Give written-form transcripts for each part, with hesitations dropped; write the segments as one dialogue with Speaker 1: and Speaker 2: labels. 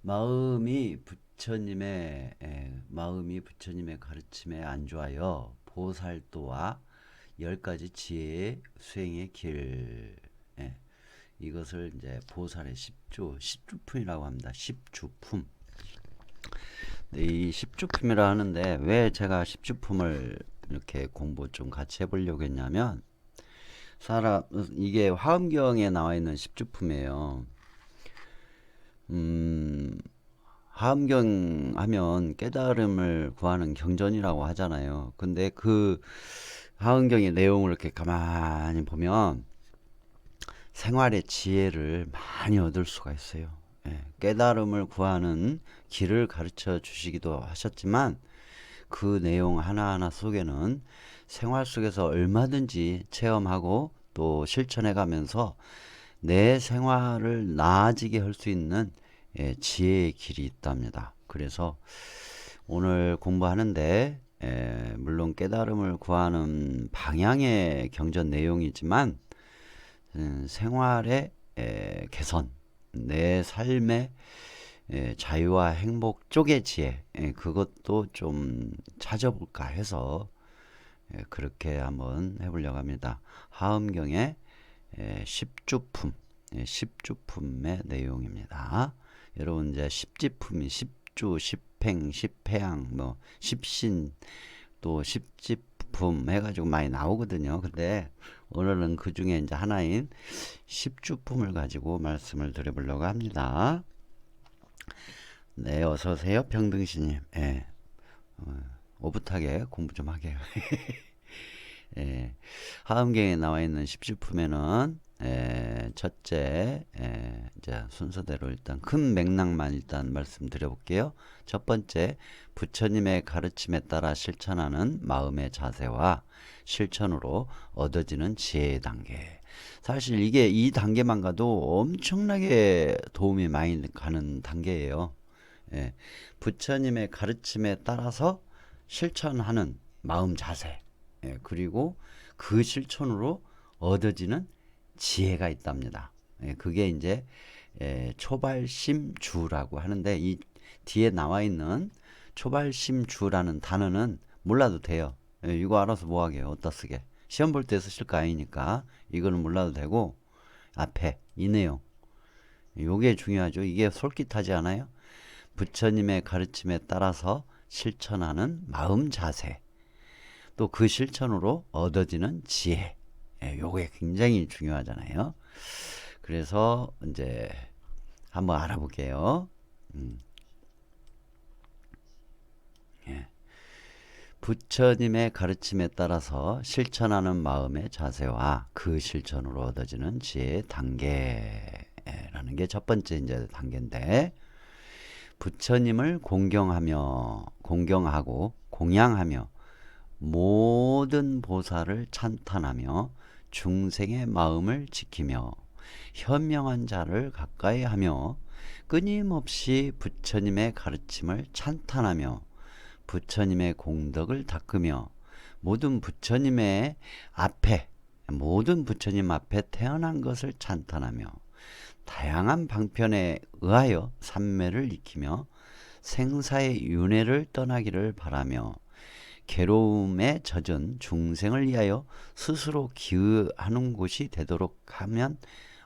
Speaker 1: 마음이 부처님의 가르침에 안주하여 보살도와 10가지 지혜의 수행의 길. 예, 이것을 이제 보살의 십주품이라고 합니다. 십주품. 네, 이 십주품이라 하는데 왜 제가 십주품을 이렇게 공부 좀 같이 해보려고 했냐면, 이게 화엄경에 나와 있는 십주품이에요. 화엄경 하면 깨달음을 구하는 경전이라고 하잖아요. 근데 그 화엄경의 내용을 이렇게 가만히 보면 생활의 지혜를 많이 얻을 수가 있어요. 예, 깨달음을 구하는 길을 가르쳐 주시기도 하셨지만 그 내용 하나하나 속에는 생활 속에서 얼마든지 체험하고 또 실천해 가면서 내 생활을 나아지게 할 수 있는 지혜의 길이 있답니다. 그래서 오늘 공부하는데 물론 깨달음을 구하는 방향의 경전 내용이지만 생활의 개선, 내 삶의 자유와 행복 쪽의 지혜, 그것도 좀 찾아볼까 해서 그렇게 한번 해보려고 합니다. 하엄경의 십주품, 십주품의 내용입니다. 여러분 이제 십지품이 십주, 십행, 십회양, 뭐 십신, 또 십지품 해가지고 많이 나오거든요. 근데 오늘은 그 중에 이제 하나인 십주품을 가지고 말씀을 드려보려고 합니다. 네, 어서 오세요, 평등신님. 예, 오붓하게 공부 좀 하게요. 예, 하음경에 나와 있는 십주품에는 첫째, 이제 순서대로 일단 큰 맥락만 일단 말씀드려볼게요. 첫 번째, 부처님의 가르침에 따라 실천하는 마음의 자세와 실천으로 얻어지는 지혜의 단계. 사실 이게 이 단계만 가도 엄청나게 도움이 많이 가는 단계예요. 예, 부처님의 가르침에 따라서 실천하는 마음 자세. 그리고 그 실천으로 얻어지는 지혜가 있답니다. 그게 이제 초발심주라고 하는데, 이 뒤에 나와 있는 초발심주라는 단어는 몰라도 돼요. 이거 알아서 뭐 하게요? 어디다 쓰게? 시험 볼 때 쓰실 거 아니니까 이거는 몰라도 되고, 앞에 이 내용, 요게 중요하죠. 이게 솔깃하지 않아요? 부처님의 가르침에 따라서 실천하는 마음 자세, 또 그 실천으로 얻어지는 지혜. 요게 굉장히 중요하잖아요. 그래서 이제 한번 알아볼게요. 예. 부처님의 가르침에 따라서 실천하는 마음의 자세와 그 실천으로 얻어지는 지혜의 단계라는 게 첫 번째 이제 단계인데, 부처님을 공경하고 공양하며 모든 보살을 찬탄하며 중생의 마음을 지키며 현명한 자를 가까이 하며 끊임없이 부처님의 가르침을 찬탄하며 부처님의 공덕을 닦으며 모든 부처님 앞에 태어난 것을 찬탄하며 다양한 방편에 의하여 삼매를 익히며 생사의 윤회를 떠나기를 바라며 괴로움에 젖은 중생을 위하여 스스로 기여하는 곳이 되도록 하면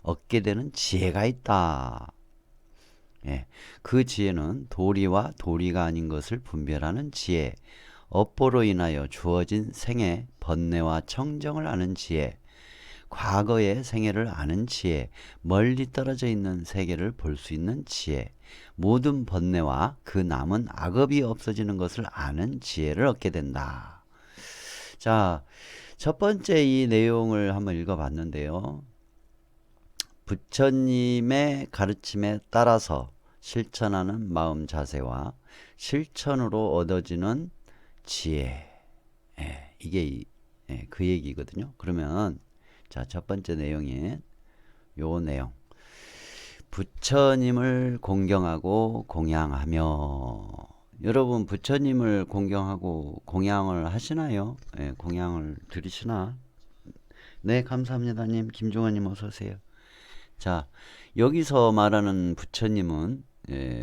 Speaker 1: 얻게 되는 지혜가 있다. 예, 그 지혜는 도리와 도리가 아닌 것을 분별하는 지혜, 업보로 인하여 주어진 생의 번뇌와 청정을 아는 지혜, 과거의 생애를 아는 지혜, 멀리 떨어져 있는 세계를 볼 수 있는 지혜, 모든 번뇌와 그 남은 악업이 없어지는 것을 아는 지혜를 얻게 된다. 자, 첫 번째 이 내용을 한번 읽어봤는데요. 부처님의 가르침에 따라서 실천하는 마음 자세와 실천으로 얻어지는 지혜. 이게 그 얘기거든요. 그러면 자, 첫 번째 내용인 요 내용. 부처님을 공경하고 공양하며, 여러분 부처님을 공경하고 공양을 하시나요? 공양을 드리시나? 네, 감사합니다님. 김종환님 어서 오세요. 자, 여기서 말하는 부처님은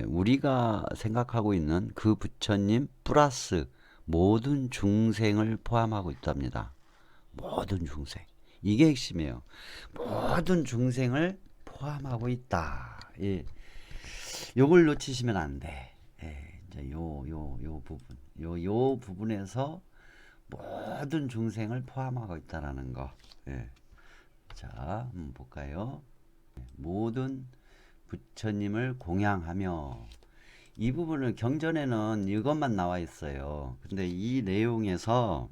Speaker 1: 우리가 생각하고 있는 그 부처님 플러스 모든 중생을 포함하고 있답니다. 모든 중생. 이게 핵심이에요. 모든 중생을 포함하고 있다. 예. 요걸 놓치시면 안 돼. 예. 이제 요 부분. 요 부분에서 모든 중생을 포함하고 있다라는 거. 예. 자, 한번 볼까요? 모든 부처님을 공양하며, 이 부분을 경전에는 이것만 나와 있어요. 근데 이 내용에서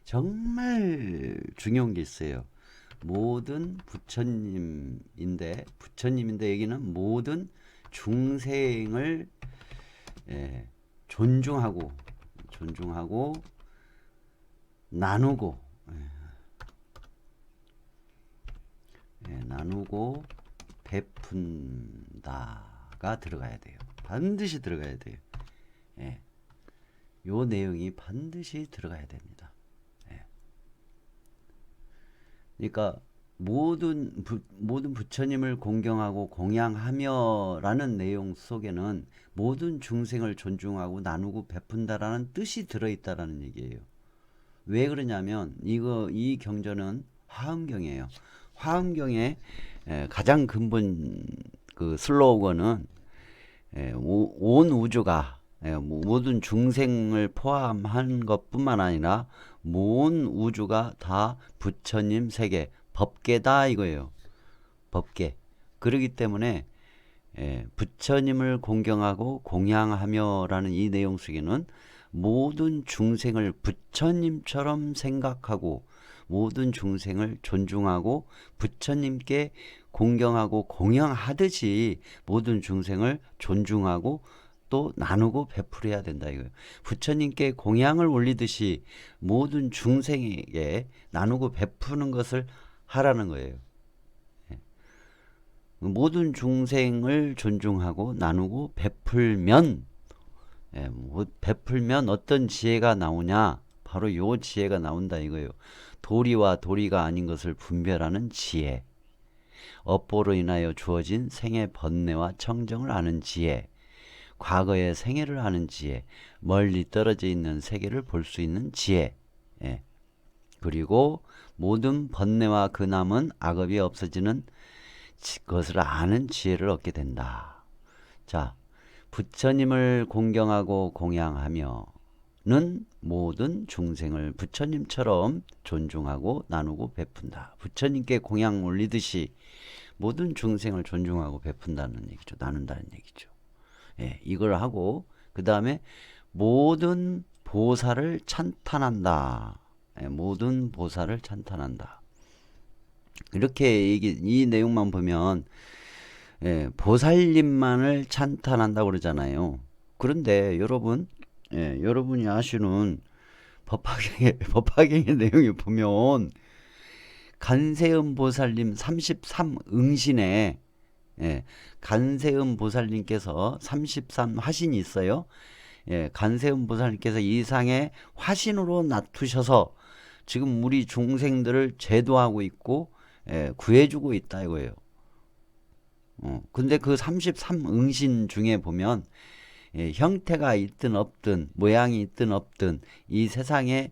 Speaker 1: 정말 중요한 게 있어요. 모든 부처님인데 여기는 모든 중생을 존중하고 나누고 나누고 베푼다가 들어가야 돼요. 반드시 들어가야 돼요. 요 내용이 반드시 들어가야 됩니다. 그러니까 모든 부처님을 공경하고 공양하며 라는 내용 속에는 모든 중생을 존중하고 나누고 베푼다라는 뜻이 들어있다라는 얘기예요. 왜 그러냐면 이 경전은 화엄경이에요. 화엄경의 가장 근본 그 슬로건은 온 우주가 모든 중생을 포함한 것뿐만 아니라 온 우주가 다 부처님 세계 법계다 이거예요. 법계. 그렇기 때문에 부처님을 공경하고 공양하며라는 이 내용 속에는 모든 중생을 부처님처럼 생각하고 모든 중생을 존중하고 부처님께 공경하고 공양하듯이 모든 중생을 존중하고 또 나누고 베풀어야 된다 이거예요. 부처님께 공양을 올리듯이 모든 중생에게 나누고 베푸는 것을 하라는 거예요. 모든 중생을 존중하고 나누고 베풀면 어떤 지혜가 나오냐? 바로 요 지혜가 나온다 이거예요. 도리와 도리가 아닌 것을 분별하는 지혜, 업보로 인하여 주어진 생의 번뇌와 청정을 아는 지혜, 과거의 생애를 아는 지혜, 멀리 떨어져 있는 세계를 볼 수 있는 지혜, 그리고 모든 번뇌와 근함은 악업이 없어지는 그것을 아는 지혜를 얻게 된다. 자, 부처님을 공경하고 공양하며는 모든 중생을 부처님처럼 존중하고 나누고 베푼다. 부처님께 공양 올리듯이 모든 중생을 존중하고 베푼다는 얘기죠. 나눈다는 얘기죠. 이걸 하고 그 다음에 모든 보살을 찬탄한다. 모든 보살을 찬탄한다. 이렇게 이 내용만 보면 보살님만을 찬탄한다고 그러잖아요. 그런데 여러분이 아시는 법화경의 내용에 보면 간세음 보살님 33응신에 간세음 보살님께서 33 화신이 있어요. 간세음 보살님께서 이상의 화신으로 나투셔서 지금 우리 중생들을 제도하고 있고 구해주고 있다 이거예요. 근데 그 33응신 중에 보면 형태가 있든 없든 모양이 있든 없든 이 세상에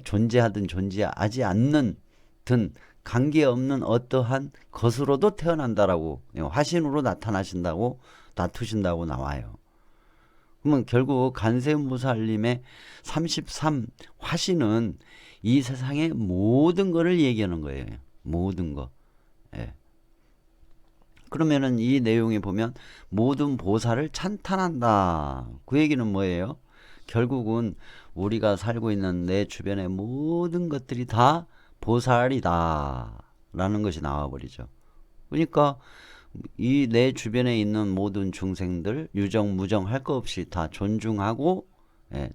Speaker 1: 존재하든 존재하지 않는 든 관계없는 어떠한 것으로도 태어난다라고 화신으로 나투신다고 나와요. 그러면 결국 간세음보살님의 33 화신은 이 세상의 모든 것을 얘기하는 거예요. 모든 것. 그러면은 이 내용에 보면 모든 보살을 찬탄한다. 그 얘기는 뭐예요? 결국은 우리가 살고 있는 내 주변의 모든 것들이 다 보살이다 라는 것이 나와버리죠. 그러니까 이 내 주변에 있는 모든 중생들 유정 무정 할 거 없이 다 존중하고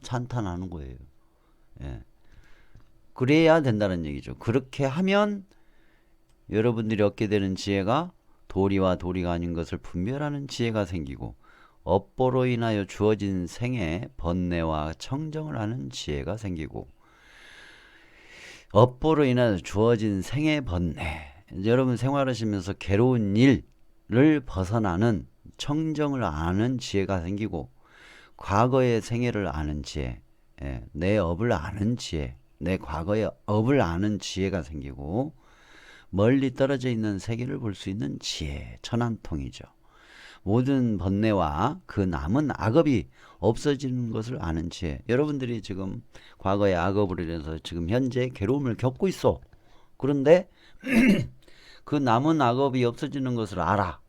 Speaker 1: 찬탄하는 거예요. 그래야 된다는 얘기죠. 그렇게 하면 여러분들이 얻게 되는 지혜가 도리와 도리가 아닌 것을 분별하는 지혜가 생기고 업보로 인하여 주어진 생의 번뇌와 청정을 하는 지혜가 생기고 업보로 인하여 주어진 생의 번뇌, 여러분 생활하시면서 괴로운 일을 벗어나는 청정을 아는 지혜가 생기고 과거의 생애를 아는 지혜, 내 업을 아는 지혜, 내 과거의 업을 아는 지혜가 생기고 멀리 떨어져 있는 세계를 볼 수 있는 지혜, 천안통이죠. 모든 번뇌와 그 남은 악업이 없어지는 것을 아는 지혜. 여러분들이 지금 과거의 악업으로 인해서 지금 현재 괴로움을 겪고 있어. 그런데 그 남은 악업이 없어지는 것을 알아.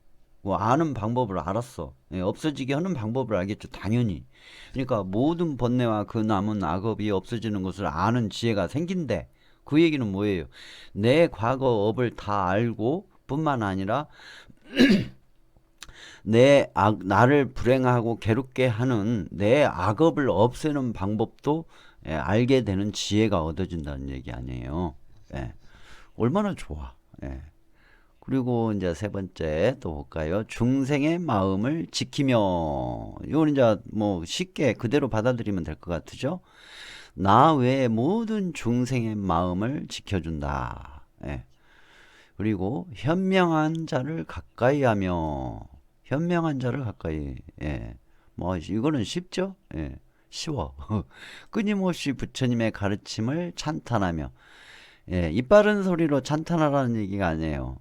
Speaker 1: 뭐 아는 방법을 알았어. 없어지게 하는 방법을 알겠죠. 당연히. 그러니까 모든 번뇌와 그 남은 악업이 없어지는 것을 아는 지혜가 생긴대. 그 얘기는 뭐예요? 내 과거 업을 다 알고 뿐만 아니라 나를 불행하고 괴롭게 하는 내 악업을 없애는 방법도 알게 되는 지혜가 얻어진다는 얘기 아니에요. 예. 얼마나 좋아. 예. 그리고 이제 세 번째 또 볼까요? 중생의 마음을 지키며. 이건 이제 뭐 쉽게 그대로 받아들이면 될 것 같으죠? 나 외의 모든 중생의 마음을 지켜준다. 예. 그리고 현명한 자를 가까이 하며. 현명한 자를 가까이. 예. 뭐 이거는 쉽죠? 예. 쉬워. 끊임없이 부처님의 가르침을 찬탄하며. 예. 이빠른 소리로 찬탄하라는 얘기가 아니에요.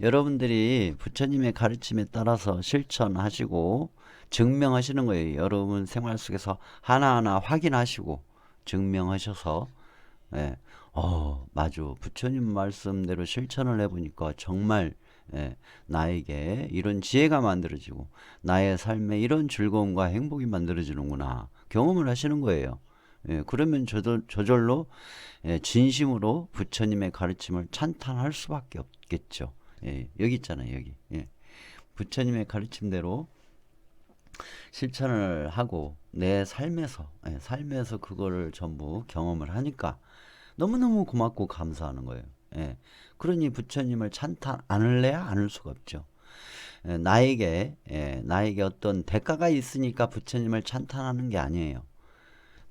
Speaker 1: 여러분들이 부처님의 가르침에 따라서 실천하시고 증명하시는 거예요. 여러분 생활 속에서 하나하나 확인하시고 증명하셔서 예. 맞아. 부처님 말씀대로 실천을 해보니까 정말 나에게 이런 지혜가 만들어지고 나의 삶에 이런 즐거움과 행복이 만들어지는구나. 경험을 하시는 거예요. 그러면 저절로 진심으로 부처님의 가르침을 찬탄할 수밖에 없겠죠. 여기 있잖아요. 여기. 부처님의 가르침대로 실천을 하고 내 삶에서 그거를 전부 경험을 하니까 너무너무 고맙고 감사하는 거예요. 그러니 부처님을 찬탄 않을래야 않을 수가 없죠. 나에게 어떤 대가가 있으니까 부처님을 찬탄하는 게 아니에요.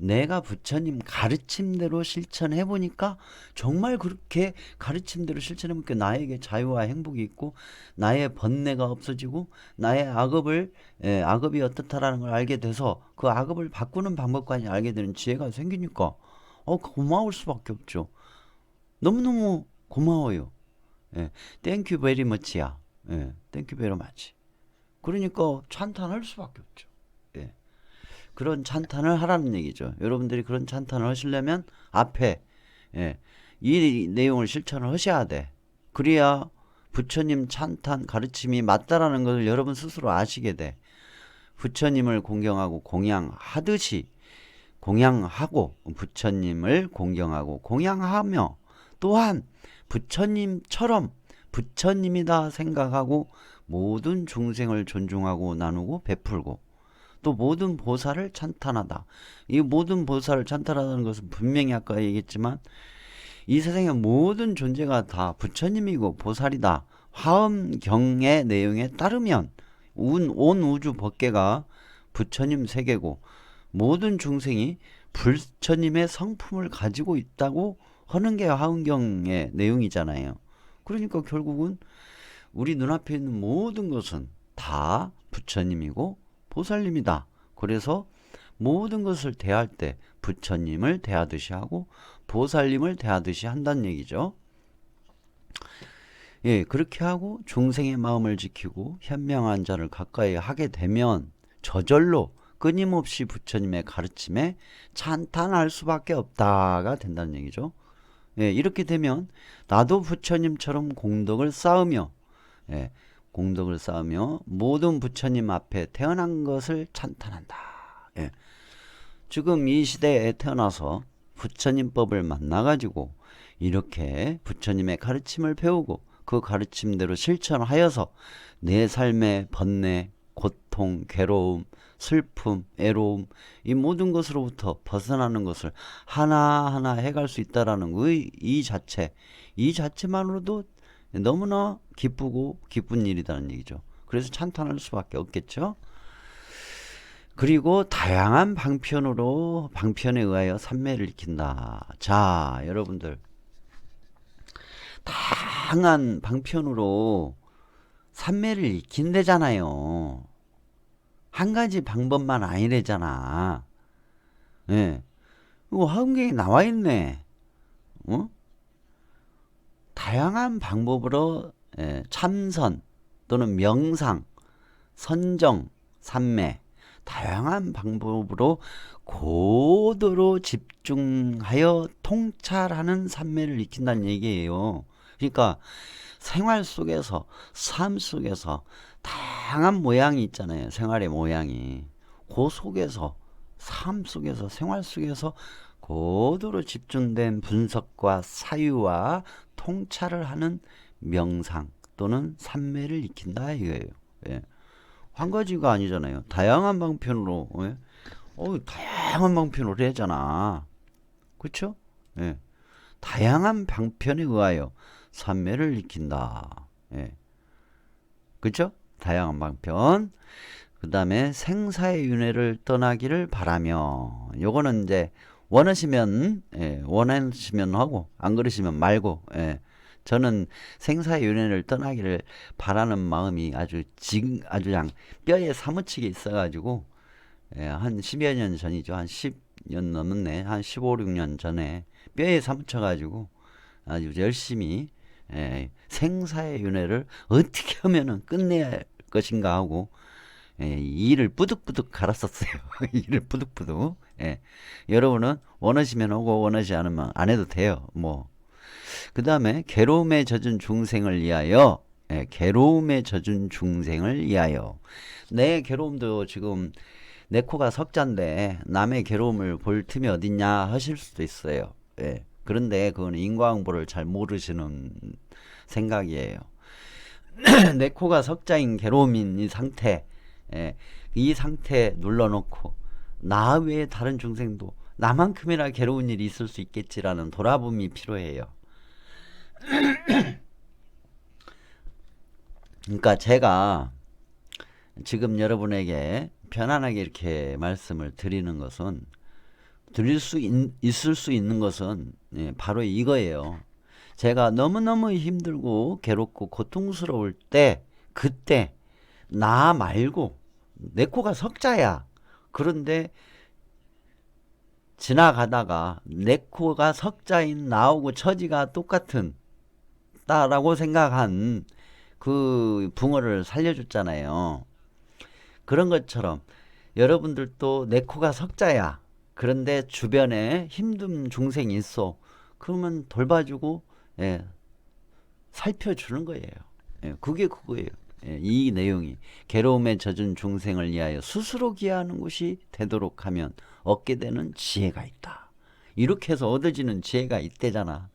Speaker 1: 내가 부처님 가르침대로 실천해 보니까 정말 그렇게 가르침대로 실천해 보니까 나에게 자유와 행복이 있고 나의 번뇌가 없어지고 나의 악업이 어떻다라는 걸 알게 돼서 그 악업을 바꾸는 방법까지 알게 되는 지혜가 생기니까 고마울 수밖에 없죠. 너무너무 고마워요. 땡큐 베리 머치야. 땡큐 베리 머치. 그러니까 찬탄할 수밖에 없죠. 그런 찬탄을 하라는 얘기죠. 여러분들이 그런 찬탄을 하시려면 앞에 이 내용을 실천을 하셔야 돼. 그래야 부처님 찬탄 가르침이 맞다라는 것을 여러분 스스로 아시게 돼. 부처님을 공경하고 공양하듯이 공양하고 부처님을 공경하고 공양하며 또한 부처님처럼 부처님이다 생각하고 모든 중생을 존중하고 나누고 베풀고 또 모든 보살을 찬탄하다. 이 모든 보살을 찬탄하다는 것은 분명히 아까 얘기했지만 이 세상의 모든 존재가 다 부처님이고 보살이다. 화엄경의 내용에 따르면 온 우주 법계가 부처님 세계고 모든 중생이 부처님의 성품을 가지고 있다고 하는 게 화엄경의 내용이잖아요. 그러니까 결국은 우리 눈앞에 있는 모든 것은 다 부처님이고 보살님이다. 그래서 모든 것을 대할 때 부처님을 대하듯이 하고 보살님을 대하듯이 한다는 얘기죠. 그렇게 하고 중생의 마음을 지키고 현명한 자를 가까이 하게 되면 저절로 끊임없이 부처님의 가르침에 찬탄할 수밖에 없다가 된다는 얘기죠. 이렇게 되면 나도 부처님처럼 공덕을 쌓으며 모든 부처님 앞에 태어난 것을 찬탄한다. 지금 이 시대에 태어나서 부처님법을 만나가지고 이렇게 부처님의 가르침을 배우고 그 가르침대로 실천하여서 내 삶의 번뇌, 고통, 괴로움, 슬픔, 애로움 이 모든 것으로부터 벗어나는 것을 하나하나 해갈 수 있다라는 이 자체만으로도 너무나 기쁘고 기쁜 일이라는 얘기죠. 그래서 찬탄할 수밖에 없겠죠. 그리고 다양한 방편에 의하여 삼매를 익힌다. 자, 여러분들 다양한 방편으로 삼매를 익힌대잖아요. 한 가지 방법만 아니래잖아. 예. 이거 화엄경에 나와 있네. 어? 다양한 방법으로 참선 또는 명상, 선정, 삼매 다양한 방법으로 고도로 집중하여 통찰하는 삼매를 익힌다는 얘기예요. 그러니까 생활 속에서 삶 속에서 다양한 모양이 있잖아요. 생활의 모양이. 그 속에서 삶 속에서 생활 속에서 고도로 집중된 분석과 사유와 통찰을 하는 명상 또는 삼매를 익힌다 이거예요. 예. 한 가지가 아니잖아요. 다양한 방편으로 예? 다양한 방편으로 하잖아. 그렇죠? 예. 다양한 방편에 의하여 삼매를 익힌다. 예. 그렇죠? 다양한 방편. 그 다음에 생사의 윤회를 떠나기를 바라며 요거는 이제 원하시면 원하시면 하고 안 그러시면 말고 저는 생사의 윤회를 떠나기를 바라는 마음이 아주 그냥 뼈에 사무치게 있어가지고 한 10여 년 전이죠. 한 10년 넘었네. 한 15, 16년 전에 뼈에 사무쳐가지고 아주 열심히 생사의 윤회를 어떻게 하면은 끝내야 할 것인가 하고 이를 뿌득뿌득 갈았었어요. 이를 뿌득뿌득. 여러분은 원하시면 하고 원하지 않으면 안 해도 돼요. 뭐. 그 다음에 괴로움에 젖은 중생을 위하여 괴로움에 젖은 중생을 위하여 내 괴로움도 지금 내 코가 석잔데 남의 괴로움을 볼 틈이 어딨냐 하실 수도 있어요. 그런데 그건 인과응보를 잘 모르시는 생각이에요. 내 코가 석자인 괴로움인 이 상태 이 상태 눌러놓고 나 외에 다른 중생도 나만큼이나 괴로운 일이 있을 수 있겠지라는 돌아봄이 필요해요. 그러니까 제가 지금 여러분에게 편안하게 이렇게 말씀을 드리는 것은 있을 수 있는 것은 바로 이거예요. 제가 너무너무 힘들고 괴롭고 고통스러울 때 그때 나 말고 내 코가 석자야. 그런데 지나가다가 내 코가 석자인 나하고 처지가 똑같은 다라고 생각한 그 붕어를 살려줬잖아요. 그런 것처럼 여러분들도 내 코가 석자야. 그런데 주변에 힘든 중생이 있어. 그러면 돌봐주고 살펴주는 거예요. 그게 그거예요. 이 내용이 괴로움에 젖은 중생을 위하여 스스로 기하는 것이 되도록 하면 얻게 되는 지혜가 있다. 이렇게 해서 얻어지는 지혜가 있대잖아.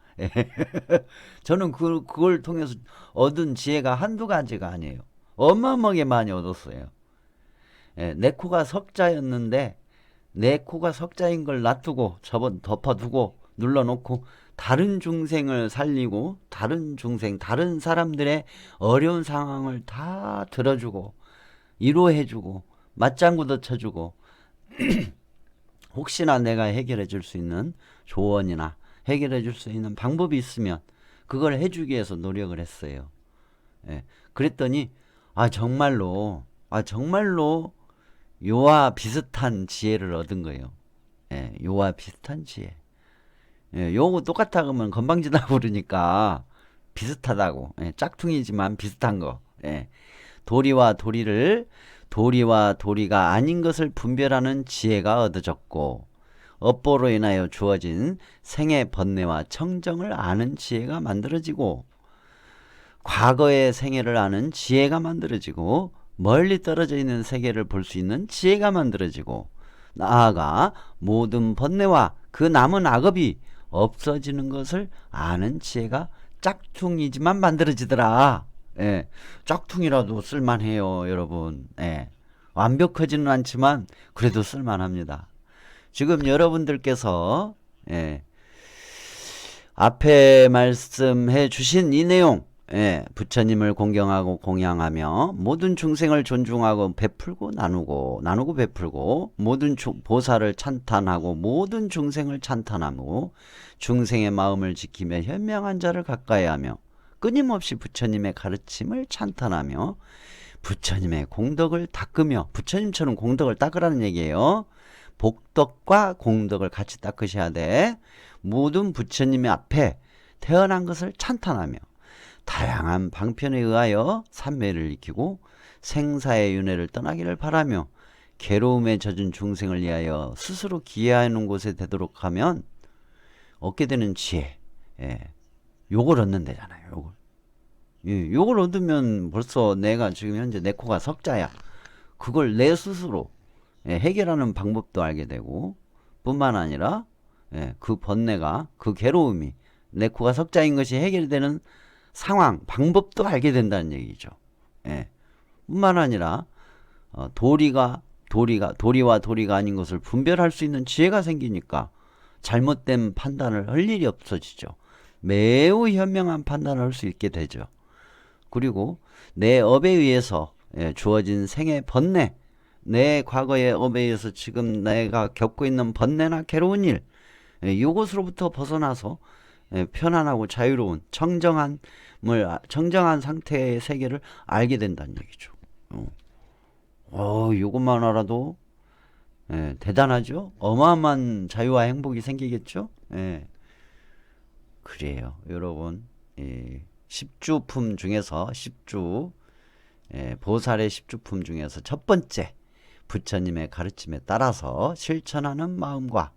Speaker 1: 저는 그걸 통해서 얻은 지혜가 한두 가지가 아니에요. 어마어마하게 많이 얻었어요. 내 코가 석자였는데 내 코가 석자인 걸 놔두고 덮어두고 눌러놓고 다른 중생을 살리고 다른 중생 다른 사람들의 어려운 상황을 다 들어주고 위로해주고 맞장구도 쳐주고 혹시나 내가 해결해 줄 수 있는 조언이나 해결해 줄 수 있는 방법이 있으면 그걸 해주기 위해서 노력을 했어요. 그랬더니 정말로 요와 비슷한 지혜를 얻은 거예요. 요와 비슷한 지혜. 요거 똑같아 그러면 건방지다 부르니까 비슷하다고. 짝퉁이지만 비슷한 거. 도리와 도리가 아닌 것을 분별하는 지혜가 얻어졌고 업보로 인하여 주어진 생의 번뇌와 청정을 아는 지혜가 만들어지고 과거의 생애를 아는 지혜가 만들어지고 멀리 떨어져 있는 세계를 볼 수 있는 지혜가 만들어지고 나아가 모든 번뇌와 그 남은 악업이 없어지는 것을 아는 지혜가 짝퉁이지만 만들어지더라. 짝퉁이라도 쓸만해요, 여러분. 완벽하지는 않지만 그래도 쓸만합니다. 지금 여러분들께서 앞에 말씀해 주신 이 내용 부처님을 공경하고 공양하며 모든 중생을 존중하고 베풀고 나누고 베풀고 모든 보살을 찬탄하고 모든 중생을 찬탄하고 중생의 마음을 지키며 현명한 자를 가까이 하며 끊임없이 부처님의 가르침을 찬탄하며 부처님의 공덕을 닦으며, 부처님처럼 공덕을 닦으라는 얘기예요. 복덕과 공덕을 같이 닦으셔야 돼. 모든 부처님의 앞에 태어난 것을 찬탄하며 다양한 방편에 의하여 삼매를 익히고 생사의 윤회를 떠나기를 바라며 괴로움에 젖은 중생을 위하여 스스로 기여하는 곳에 되도록 하면 얻게 되는 지혜, 예, 요걸 얻는 데잖아요. 요걸. 예, 요걸 얻으면 벌써 내가 지금 현재 내 코가 석자야. 그걸 내 스스로, 예, 해결하는 방법도 알게 되고, 뿐만 아니라, 예, 그 번뇌가, 그 괴로움이 내 코가 석자인 것이 해결되는 상황, 방법도 알게 된다는 얘기죠. 예. 뿐만 아니라 도리와 도리가 아닌 것을 분별할 수 있는 지혜가 생기니까 잘못된 판단을 할 일이 없어지죠. 매우 현명한 판단을 할 수 있게 되죠. 그리고 내 업에 의해서 주어진 생의 번뇌, 내 과거의 업에 의해서 지금 내가 겪고 있는 번뇌나 괴로운 일, 이것으로부터 벗어나서 편안하고 자유로운 청정한 상태의 세계를 알게 된다는 얘기죠. 이것만 알아도 대단하죠. 어마어마한 자유와 행복이 생기겠죠. 그래요, 여러분. 십주품 중에서 보살의 십주품 중에서 첫 번째, 부처님의 가르침에 따라서 실천하는 마음과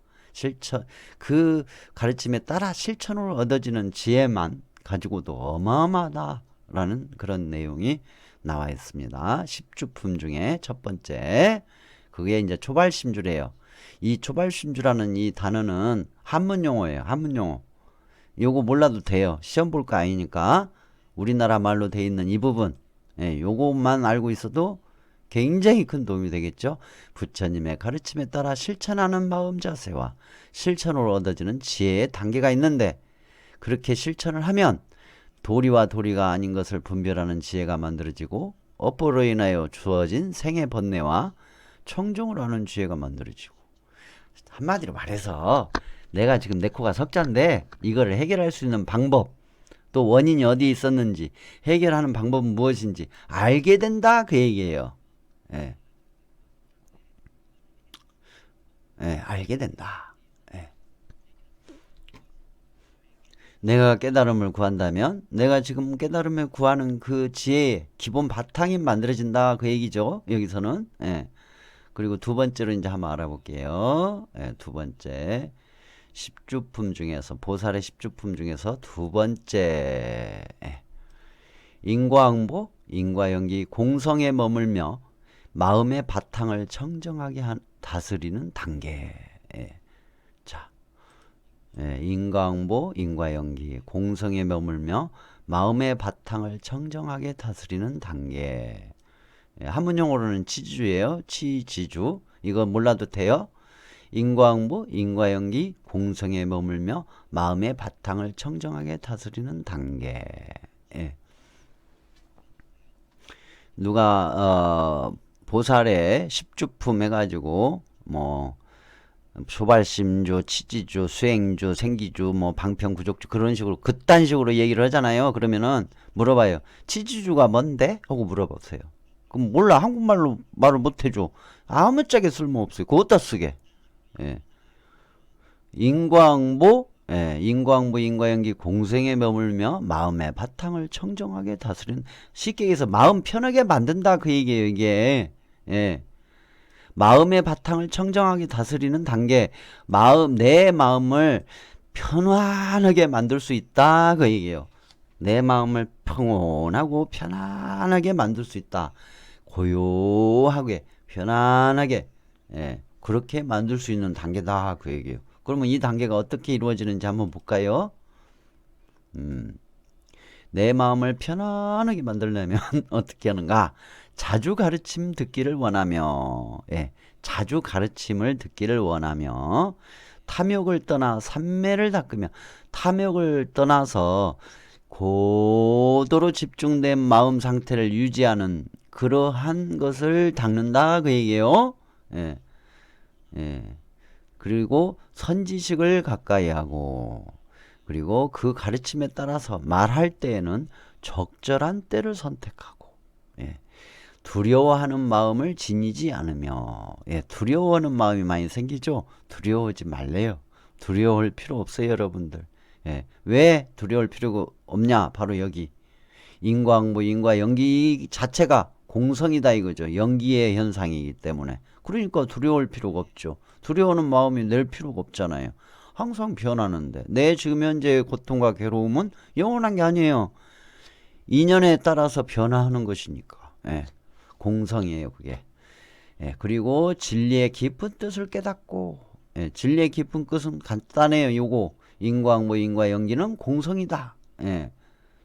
Speaker 1: 그 가르침에 따라 실천으로 얻어지는 지혜만 가지고도 어마어마하다라는 그런 내용이 나와 있습니다. 십주품 중에 첫 번째, 그게 이제 초발심주래요. 이 초발심주라는 이 단어는 한문 용어예요. 한문 용어. 요거 몰라도 돼요. 시험 볼 거 아니니까. 우리나라 말로 돼 있는 이 부분, 요것만 알고 있어도 굉장히 큰 도움이 되겠죠. 부처님의 가르침에 따라 실천하는 마음 자세와 실천으로 얻어지는 지혜의 단계가 있는데, 그렇게 실천을 하면 도리와 도리가 아닌 것을 분별하는 지혜가 만들어지고 업보로 인하여 주어진 생의 번뇌와 청정을 하는 지혜가 만들어지고, 한마디로 말해서 내가 지금 내 코가 석자인데 이거를 해결할 수 있는 방법, 또 원인이 어디에 있었는지, 해결하는 방법은 무엇인지 알게 된다, 그 얘기예요. 알게 된다. 내가 깨달음을 구한다면 내가 지금 깨달음을 구하는 그 지혜의 기본 바탕이 만들어진다, 그 얘기죠. 여기서는. 그리고 두 번째로 이제 한번 알아볼게요. 두 번째, 십주품 중에서, 보살의 십주품 중에서 두 번째, 인과응보, 인과연기, 공성에 머물며 마음의 바탕을 청정하게 다스리는 단계. 자, 인과응보, 인과연기, 공성에 머물며 마음의 바탕을 청정하게 다스리는 단계. 한문용어로는 치지주예요. 치지주. 이거 몰라도 돼요. 인과응보, 인과연기, 공성에 머물며 마음의 바탕을 청정하게 다스리는 단계. 누가 보살의 십주품 해가지고 뭐 소발심주, 치지주, 수행주, 생기주, 뭐 방편구족주, 그런 식으로 그딴 식으로 얘기를 하잖아요. 그러면은 물어봐요. 치지주가 뭔데? 하고 물어보세요. 그럼 몰라. 한국말로 말을 못해줘. 아무짝에 쓸모없어요. 그거 어디다 쓰게. 인과응보, 인과연기, 공생에 머물며 마음의 바탕을 청정하게 다스리는, 쉽게 얘기해서 마음 편하게 만든다, 그 얘기예요. 이게 마음의 바탕을 청정하게 다스리는 단계, 내 마음을 편안하게 만들 수 있다, 그 얘기예요. 내 마음을 평온하고 편안하게 만들 수 있다. 고요하게 편안하게, 그렇게 만들 수 있는 단계다, 그 얘기예요. 그러면 이 단계가 어떻게 이루어지는지 한번 볼까요? 내 마음을 편안하게 만들려면 어떻게 하는가? 자주 가르침 듣기를 원하며, 자주 가르침을 듣기를 원하며, 탐욕을 떠나 삼매를 닦으며, 탐욕을 떠나서 고도로 집중된 마음 상태를 유지하는 그러한 것을 닦는다, 그 얘기예요. 그리고 선지식을 가까이 하고, 그리고 그 가르침에 따라서 말할 때에는 적절한 때를 선택하고, 예. 두려워하는 마음을 지니지 않으며, 예. 두려워하는 마음이 많이 생기죠. 두려워하지 말래요. 두려워할 필요 없어요, 여러분들. 예. 왜 두려울 필요가 없냐? 바로 여기 인과응보, 인과연기 자체가 공성이다 이거죠. 연기의 현상이기 때문에. 그러니까 두려울 필요가 없죠. 두려워하는 마음이 낼 필요가 없잖아요. 항상 변하는데 내 지금 현재의 고통과 괴로움은 영원한 게 아니에요. 인연에 따라서 변화하는 것이니까. 예. 공성이에요, 그게. 예. 그리고 진리의 깊은 뜻을 깨닫고, 예. 진리의 깊은 뜻은 간단해요. 요거 인과응보, 인과연기는 공성이다. 예.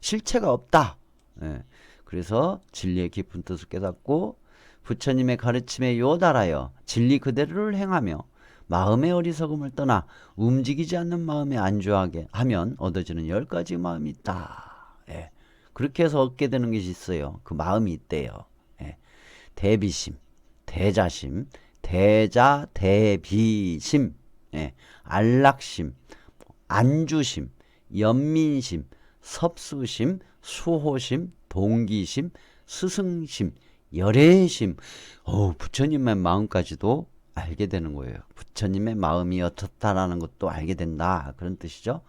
Speaker 1: 실체가 없다. 예. 그래서 진리의 깊은 뜻을 깨닫고 부처님의 가르침에 요달하여 진리 그대로를 행하며 마음의 어리석음을 떠나 움직이지 않는 마음에 안주하게 하면 얻어지는 10가지 마음이 있다. 예. 그렇게 해서 얻게 되는 것이 있어요. 그 마음이 있대요. 예. 대비심, 대자심, 대자, 대비심, 예. 안락심, 안주심, 연민심, 섭수심, 수호심, 동기심, 스승심, 열애심. 부처님의 마음까지도 알게 되는 거예요. 부처님의 마음이 어떻다라는 것도 알게 된다. 그런 뜻이죠.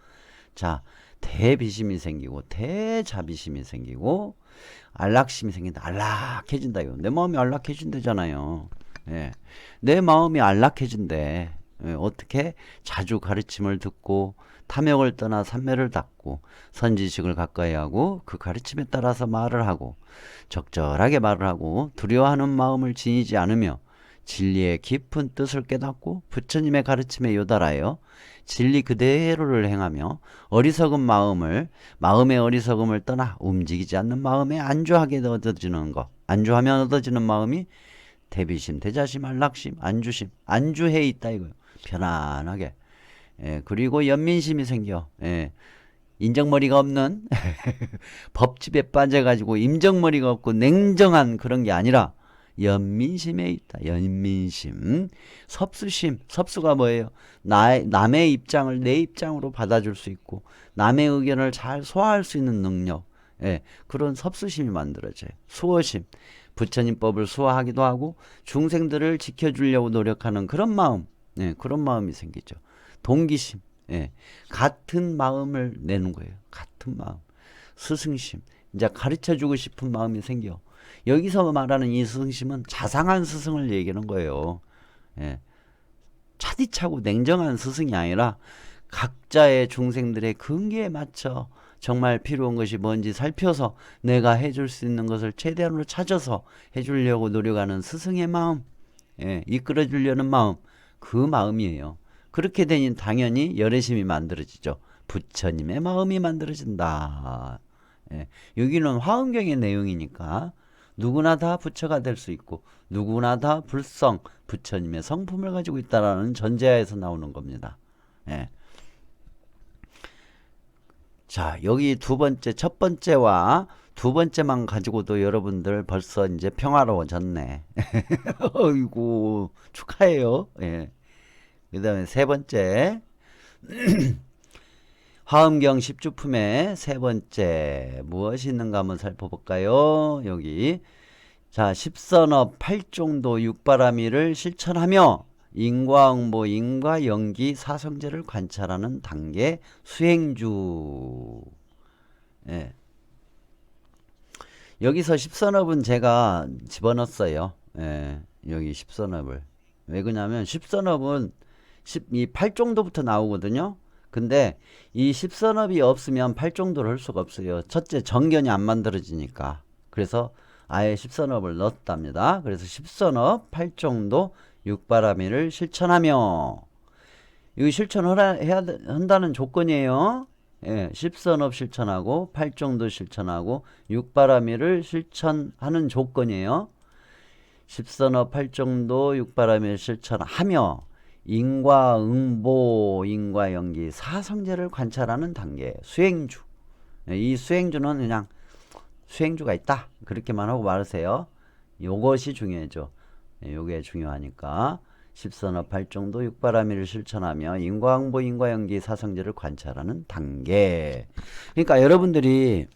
Speaker 1: 자, 대비심이 생기고 대자비심이 생기고 안락심이 생긴다. 안락해진다요. 내 마음이 안락해진다잖아요. 예. 내 마음이 안락해진대. 예. 어떻게? 자주 가르침을 듣고 탐욕을 떠나 삼매를 닦고 선지식을 가까이 하고 그 가르침에 따라서 말을 하고 적절하게 말을 하고 두려워하는 마음을 지니지 않으며 진리의 깊은 뜻을 깨닫고 부처님의 가르침에 요달하여 진리 그대로를 행하며 어리석은 마음의 어리석음을 떠나 움직이지 않는 마음에 안주하게 얻어지는 것. 안주하면 얻어지는 마음이 대비심, 대자심, 안락심, 안주심. 안주해 있다 이거예요. 편안하게. 예, 그리고 연민심이 생겨. 예, 인정머리가 없는 법집에 빠져가지고 임정머리가 없고 냉정한 그런 게 아니라 연민심에 있다. 연민심. 섭수심. 섭수가 뭐예요? 남의 입장을 내 입장으로 받아줄 수 있고 남의 의견을 잘 소화할 수 있는 능력. 예, 그런 섭수심이 만들어져요. 수호심. 부처님 법을 수호하기도 하고 중생들을 지켜주려고 노력하는 그런 마음. 예, 그런 마음이 생기죠. 동기심. 예, 같은 마음을 내는 거예요. 같은 마음. 스승심. 이제 가르쳐주고 싶은 마음이 생겨. 여기서 말하는 이 스승심은 자상한 스승을 얘기하는 거예요. 예, 차디차고 냉정한 스승이 아니라 각자의 중생들의 근기에 맞춰 정말 필요한 것이 뭔지 살펴서 내가 해줄 수 있는 것을 최대한으로 찾아서 해주려고 노력하는 스승의 마음, 예, 이끌어주려는 마음, 그 마음이에요. 그렇게 되니 당연히 열애심이 만들어지죠. 부처님의 마음이 만들어진다. 예, 여기는 화엄경의 내용이니까 누구나 다 부처가 될 수 있고 누구나 다 불성, 부처님의 성품을 가지고 있다라는 전제하에서 나오는 겁니다. 예. 자, 여기 첫 번째와 두 번째만 가지고도 여러분들 벌써 이제 평화로워졌네. 어이구, 축하해요. 예. 그 다음에 세 번째. 화엄경 십주품의 세 번째. 무엇이 있는가 한번 살펴볼까요? 여기. 자, 십선업 팔종도 육바라미를 실천하며 인과응보, 인과연기, 사성제를 관찰하는 단계 수행주. 예. 여기서 십선업은 제가 집어넣었어요. 예. 여기 십선업을. 왜 그러냐면 십선업은 이 팔종도부터 나오거든요. 근데 이 십선업이 없으면 팔종도를 할 수가 없어요. 첫째, 정견이 안 만들어지니까. 그래서 아예 십선업을 넣었답니다. 그래서 십선업, 팔종도, 육바라미를 실천하며, 이거 실천해야 한다는 조건이에요. 예, 십선업 실천하고 팔종도 실천하고 육바라미를 실천하는 조건이에요. 십선업, 팔종도, 육바라미를 실천하며 인과응보, 인과연기, 사성제를 관찰하는 단계 수행주. 예, 이 수행주는 그냥 수행주가 있다 그렇게만 하고 말으세요. 요것이 중요하죠. 요게 중요하니까 십선업 팔정도 육바라밀을 실천하며 인과응보 인과연기 사성제를 관찰하는 단계. 그러니까 여러분들이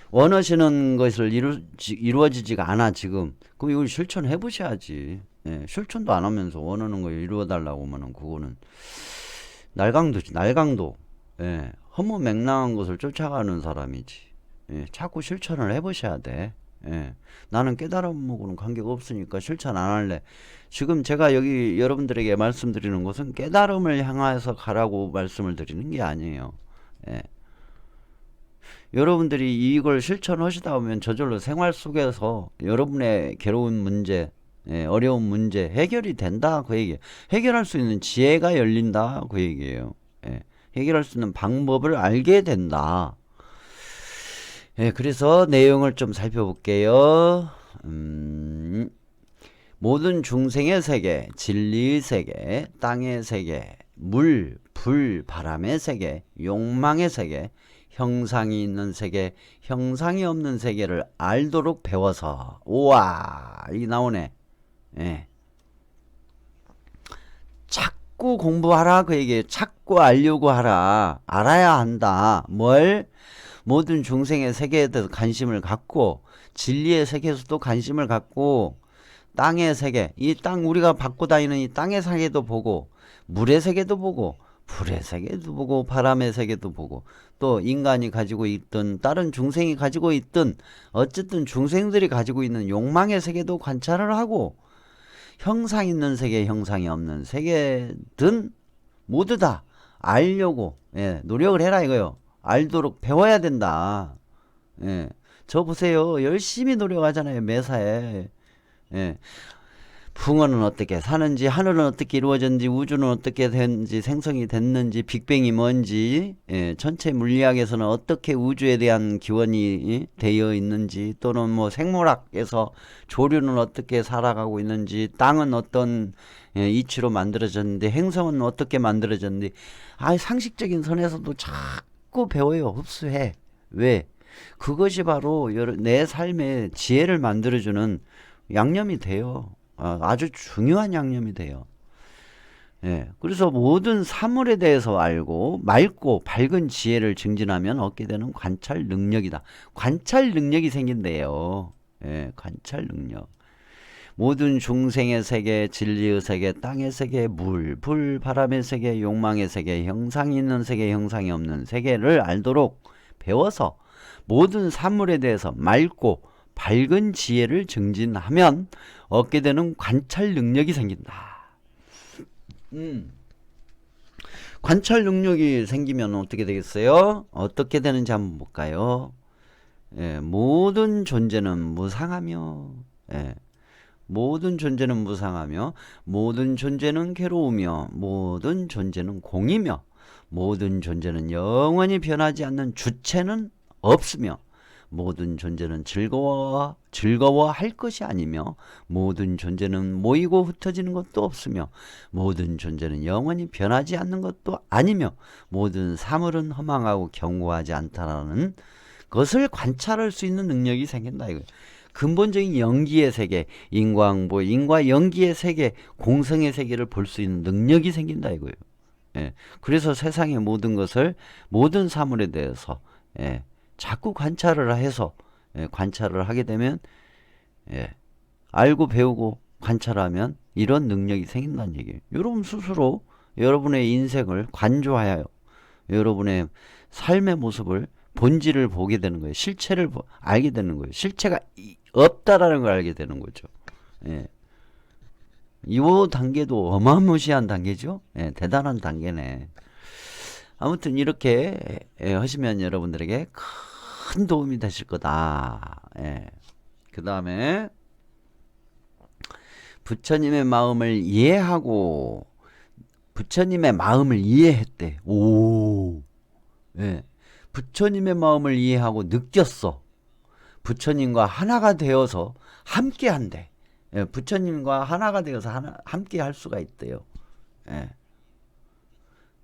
Speaker 1: 원하시는 것을 이루어지지가 않아 지금. 그럼 이걸 실천해 보셔야지. 예, 실천도 안 하면서 원하는 걸 이루어 달라고 하면은 그거는 날강도지, 날강도. 예, 허무맹랑한 것을 쫓아가는 사람이지. 예, 자꾸 실천을 해보셔야 돼. 예, 나는 깨달음하고는 관계가 없으니까 실천 안 할래. 지금 제가 여기 여러분들에게 말씀드리는 것은 깨달음을 향해서 가라고 말씀을 드리는 게 아니에요. 예, 여러분들이 이걸 실천하시다 보면 저절로 생활 속에서 여러분의 괴로운 문제, 예, 어려운 문제 해결이 된다 그 얘기예요. 해결할 수 있는 지혜가 열린다 그 얘기예요. 예, 해결할 수 있는 방법을 알게 된다. 예, 그래서 내용을 좀 살펴볼게요. 모든 중생의 세계, 진리의 세계, 땅의 세계, 물, 불, 바람의 세계, 욕망의 세계, 형상이 있는 세계, 형상이 없는 세계를 알도록 배워서. 우와, 이게 나오네. 예. 자꾸 공부하라 그 얘기예요. 자꾸 알려고 하라. 알아야 한다. 뭘? 모든 중생의 세계에 대해서 관심을 갖고, 진리의 세계에서도 관심을 갖고, 땅의 세계, 이 땅 우리가 받고 다니는 이 땅의 세계도 보고, 물의 세계도 보고, 불의 세계도 보고, 바람의 세계도 보고, 또 인간이 가지고 있든 다른 중생이 가지고 있든 어쨌든 중생들이 가지고 있는 욕망의 세계도 관찰을 하고, 형상 있는 세계, 형상이 없는 세계든 모두 다 알려고, 예, 노력을 해라 이거요. 알도록 배워야 된다. 예, 저 보세요. 열심히 노력하잖아요, 매사에. 예, 붕어는 어떻게 사는지, 하늘은 어떻게 이루어졌는지, 우주는 어떻게 됐는지, 생성이 됐는지, 빅뱅이 뭔지, 예, 전체 물리학에서는 어떻게 우주에 대한 기원이 되어 있는지, 또는 뭐 생물학에서 조류는 어떻게 살아가고 있는지, 땅은 어떤 이치로 만들어졌는데, 행성은 어떻게 만들어졌는데, 상식적인 선에서도 자꾸 배워요. 흡수해. 왜? 그것이 바로 내 삶의 지혜를 만들어주는 양념이 돼요. 아주 중요한 양념이 돼요. 예, 그래서 모든 사물에 대해서 알고 맑고 밝은 지혜를 증진하면 얻게 되는 관찰 능력이다. 관찰 능력이 생긴대요. 예, 관찰 능력. 모든 중생의 세계, 진리의 세계, 땅의 세계, 물, 불, 바람의 세계, 욕망의 세계, 형상이 있는 세계, 형상이 없는 세계를 알도록 배워서 모든 사물에 대해서 맑고 밝은 지혜를 증진하면 얻게 되는 관찰 능력이 생긴다. 관찰 능력이 생기면 어떻게 되겠어요? 어떻게 되는지 한번 볼까요? 예, 모든 존재는 무상하며, 예, 모든 존재는 무상하며, 모든 존재는 괴로우며, 모든 존재는 공이며, 모든 존재는 영원히 변하지 않는 주체는 없으며, 모든 존재는 즐거워할 것이 아니며, 모든 존재는 모이고 흩어지는 것도 없으며, 모든 존재는 영원히 변하지 않는 것도 아니며, 모든 사물은 허망하고 견고하지 않다라는 것을 관찰할 수 있는 능력이 생긴다 이거예요. 근본적인 연기의 세계, 인과응보, 인과연기의 세계, 공성의 세계를 볼 수 있는 능력이 생긴다 이거예요. 예, 그래서 세상의 모든 것을, 모든 사물에 대해서, 예, 자꾸 관찰을 해서, 예, 관찰을 하게 되면, 예, 알고 배우고 관찰하면 이런 능력이 생긴다는 얘기예요. 여러분 스스로 여러분의 인생을 관조하여 여러분의 삶의 모습을, 본질을 보게 되는 거예요. 실체를 알게 되는 거예요. 실체가 없다라는 걸 알게 되는 거죠. 예. 이 단계도 어마무시한 단계죠. 예, 대단한 단계네. 아무튼 이렇게 하시면 여러분들에게 큰 도움이 되실 거다. 예. 그 다음에 부처님의 마음을 이해하고, 부처님의 마음을 이해했대. 오, 예. 부처님의 마음을 이해하고 느꼈어. 부처님과 하나가 되어서 함께 한대. 예, 부처님과 하나가 되어서 함께 할 수가 있대요. 예.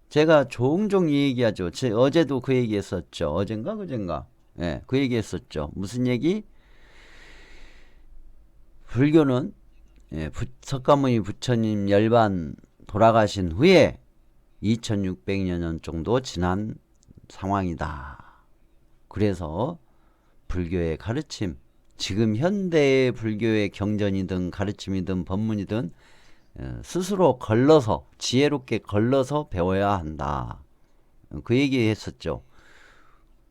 Speaker 1: 제가 종종 이 얘기하죠. 어제도 그 얘기 했었죠. 어젠가 그젠가. 예, 그 얘기 했었죠. 무슨 얘기? 불교는 예, 석가모니 부처님 열반 돌아가신 후에 2600여 년 정도 지난 상황이다. 그래서 불교의 가르침, 지금 현대의 불교의 경전이든 가르침이든 법문이든 스스로 걸러서 지혜롭게 걸러서 배워야 한다. 그 얘기 했었죠.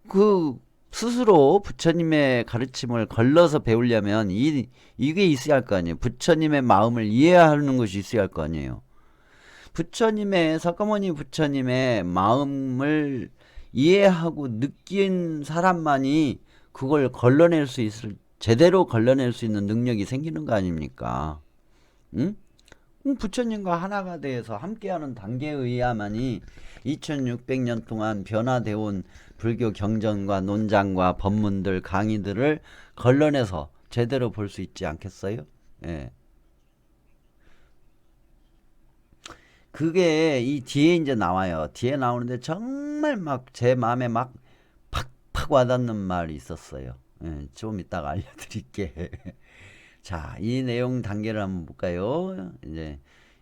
Speaker 1: 그 스스로 부처님의 가르침을 걸러서 배우려면 이게 있어야 할 거 아니에요. 부처님의 마음을 이해하는 것이 있어야 할 거 아니에요. 부처님의 석가모니 부처님의 마음을 이해하고 느낀 사람만이 그걸 걸러낼 수 있을 제대로 걸러낼 수 있는 능력이 생기는 거 아닙니까? 응? 부처님과 하나가 되어서 함께하는 단계에 의해야만이 2600년 동안 변화되어 온 불교 경전과 논장과 법문들 강의들을 걸러내서 제대로 볼 수 있지 않겠어요? 예. 그게 이 뒤에 이제 나와요. 뒤에 나오는데 정말 막 제 마음에 막 팍팍 와닿는 말이 있었어요. 예, 좀 이따가 알려드릴게. 자, 이 내용 단계를 한번 볼까요? 이제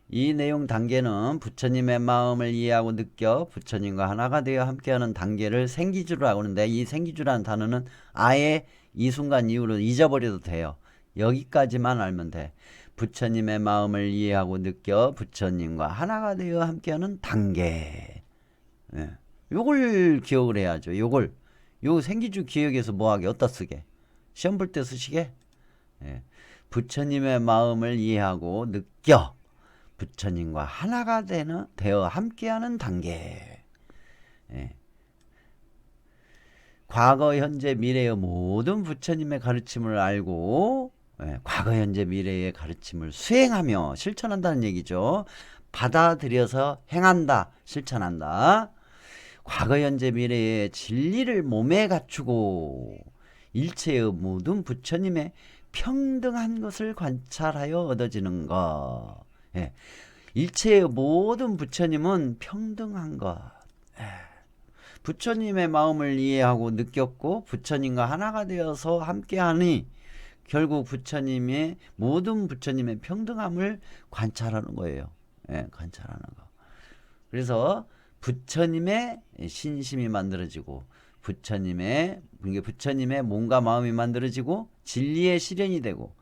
Speaker 1: 이 내용 단계는 부처님의 마음을 이해하고 느껴 부처님과 하나가 되어 함께하는 단계를 생기주라고 하는데, 이 생기주라는 단어는 아예 이 순간 이후로 잊어버려도 돼요. 여기까지만 알면 돼. 부처님의 마음을 이해하고 느껴 부처님과 하나가 되어 함께하는 단계. 예. 요걸 기억을 해야죠. 요 생기주 기억에서 뭐하게 어디다 쓰게? 시험 볼 때 쓰시게? 예. 부처님의 마음을 이해하고 느껴 부처님과 하나가 되어 함께하는 단계. 예. 과거, 현재, 미래의 모든 부처님의 가르침을 알고, 예, 과거, 현재, 미래의 가르침을 수행하며 실천한다는 얘기죠. 받아들여서 행한다, 실천한다. 과거, 현재, 미래의 진리를 몸에 갖추고 일체의 모든 부처님의 평등한 것을 관찰하여 얻어지는 것. 예. 일체의 모든 부처님은 평등한 것. 예. 부처님의 마음을 이해하고 느꼈고 부처님과 하나가 되어서 함께하니 결국 부처님의 모든 부처님의 평등함을 관찰하는 거예요. 예, 관찰하는 거. 그래서 부처님의 신심이 만들어지고 부처님의 몸과 마음이 만들어지고 진리의 실현이 되고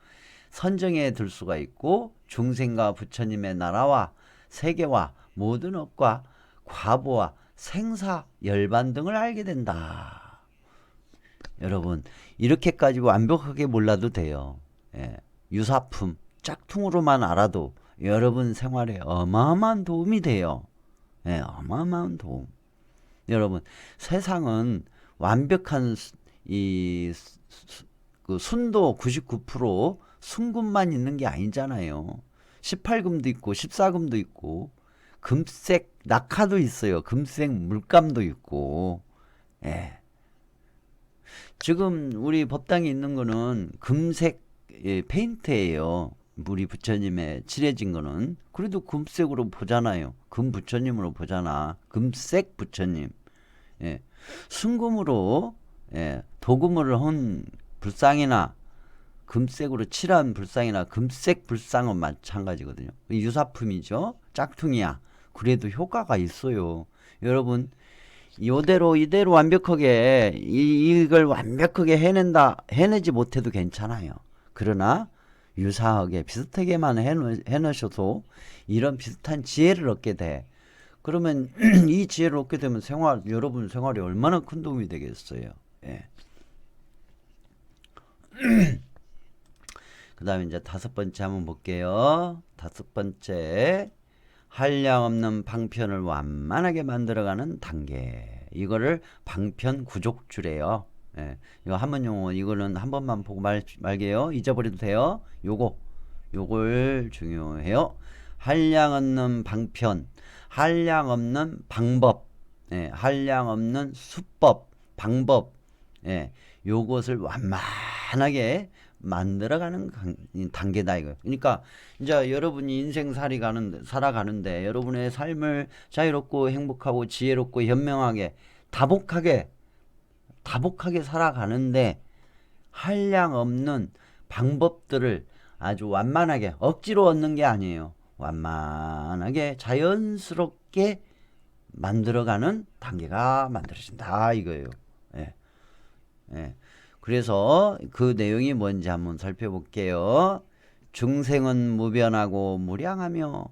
Speaker 1: 선정에 들 수가 있고 중생과 부처님의 나라와 세계와 모든 업과 과보와 생사, 열반 등을 알게 된다. 여러분, 이렇게까지 완벽하게 몰라도 돼요. 예, 유사품, 짝퉁으로만 알아도 여러분 생활에 어마어마한 도움이 돼요. 예, 어마어마한 도움. 여러분, 세상은 완벽한 그 순도 99% 순금만 있는 게 아니잖아요. 18금도 있고 14금도 있고 금색 낙하도 있어요. 금색 물감도 있고. 예. 지금 우리 법당에 있는 거는 금색 페인트예요. 우리 부처님의 칠해진 거는. 그래도 금색으로 보잖아요. 금 부처님으로 보잖아. 금색 부처님. 예. 순금으로 도금을 한 불상이나 금색으로 칠한 불상이나 금색 불상은 마찬가지거든요. 유사품이죠. 짝퉁이야. 그래도 효과가 있어요. 여러분, 이대로 완벽하게 이걸 완벽하게 해내지 못해도 괜찮아요. 그러나 유사하게 비슷하게만 해놓으셔도 이런 비슷한 지혜를 얻게 돼. 그러면 이 지혜를 얻게 되면 여러분 생활이 얼마나 큰 도움이 되겠어요. 예. 그 다음에 이제 5번째 한번 볼게요. 5번째, 한량없는 방편을 완만하게 만들어가는 단계. 이거를 방편 구족주래요. 예. 이거 한문용어, 이거는 한 번만 보고 말게요. 잊어버려도 돼요. 요걸 중요해요. 한량 없는 방편, 한량 없는 방법, 예. 한량 없는 수법, 방법, 예. 요것을 완만하게 만들어가는 단계다 이거. 그러니까 이제 여러분이 인생 살아가는데 여러분의 삶을 자유롭고 행복하고 지혜롭고 현명하게 다복하게 살아가는데 한량 없는 방법들을 아주 완만하게 억지로 얻는 게 아니에요. 완만하게 자연스럽게 만들어가는 단계가 만들어진다 이거예요. 예, 예. 그래서 그 내용이 뭔지 한번 살펴볼게요. 중생은 무변하고 무량하며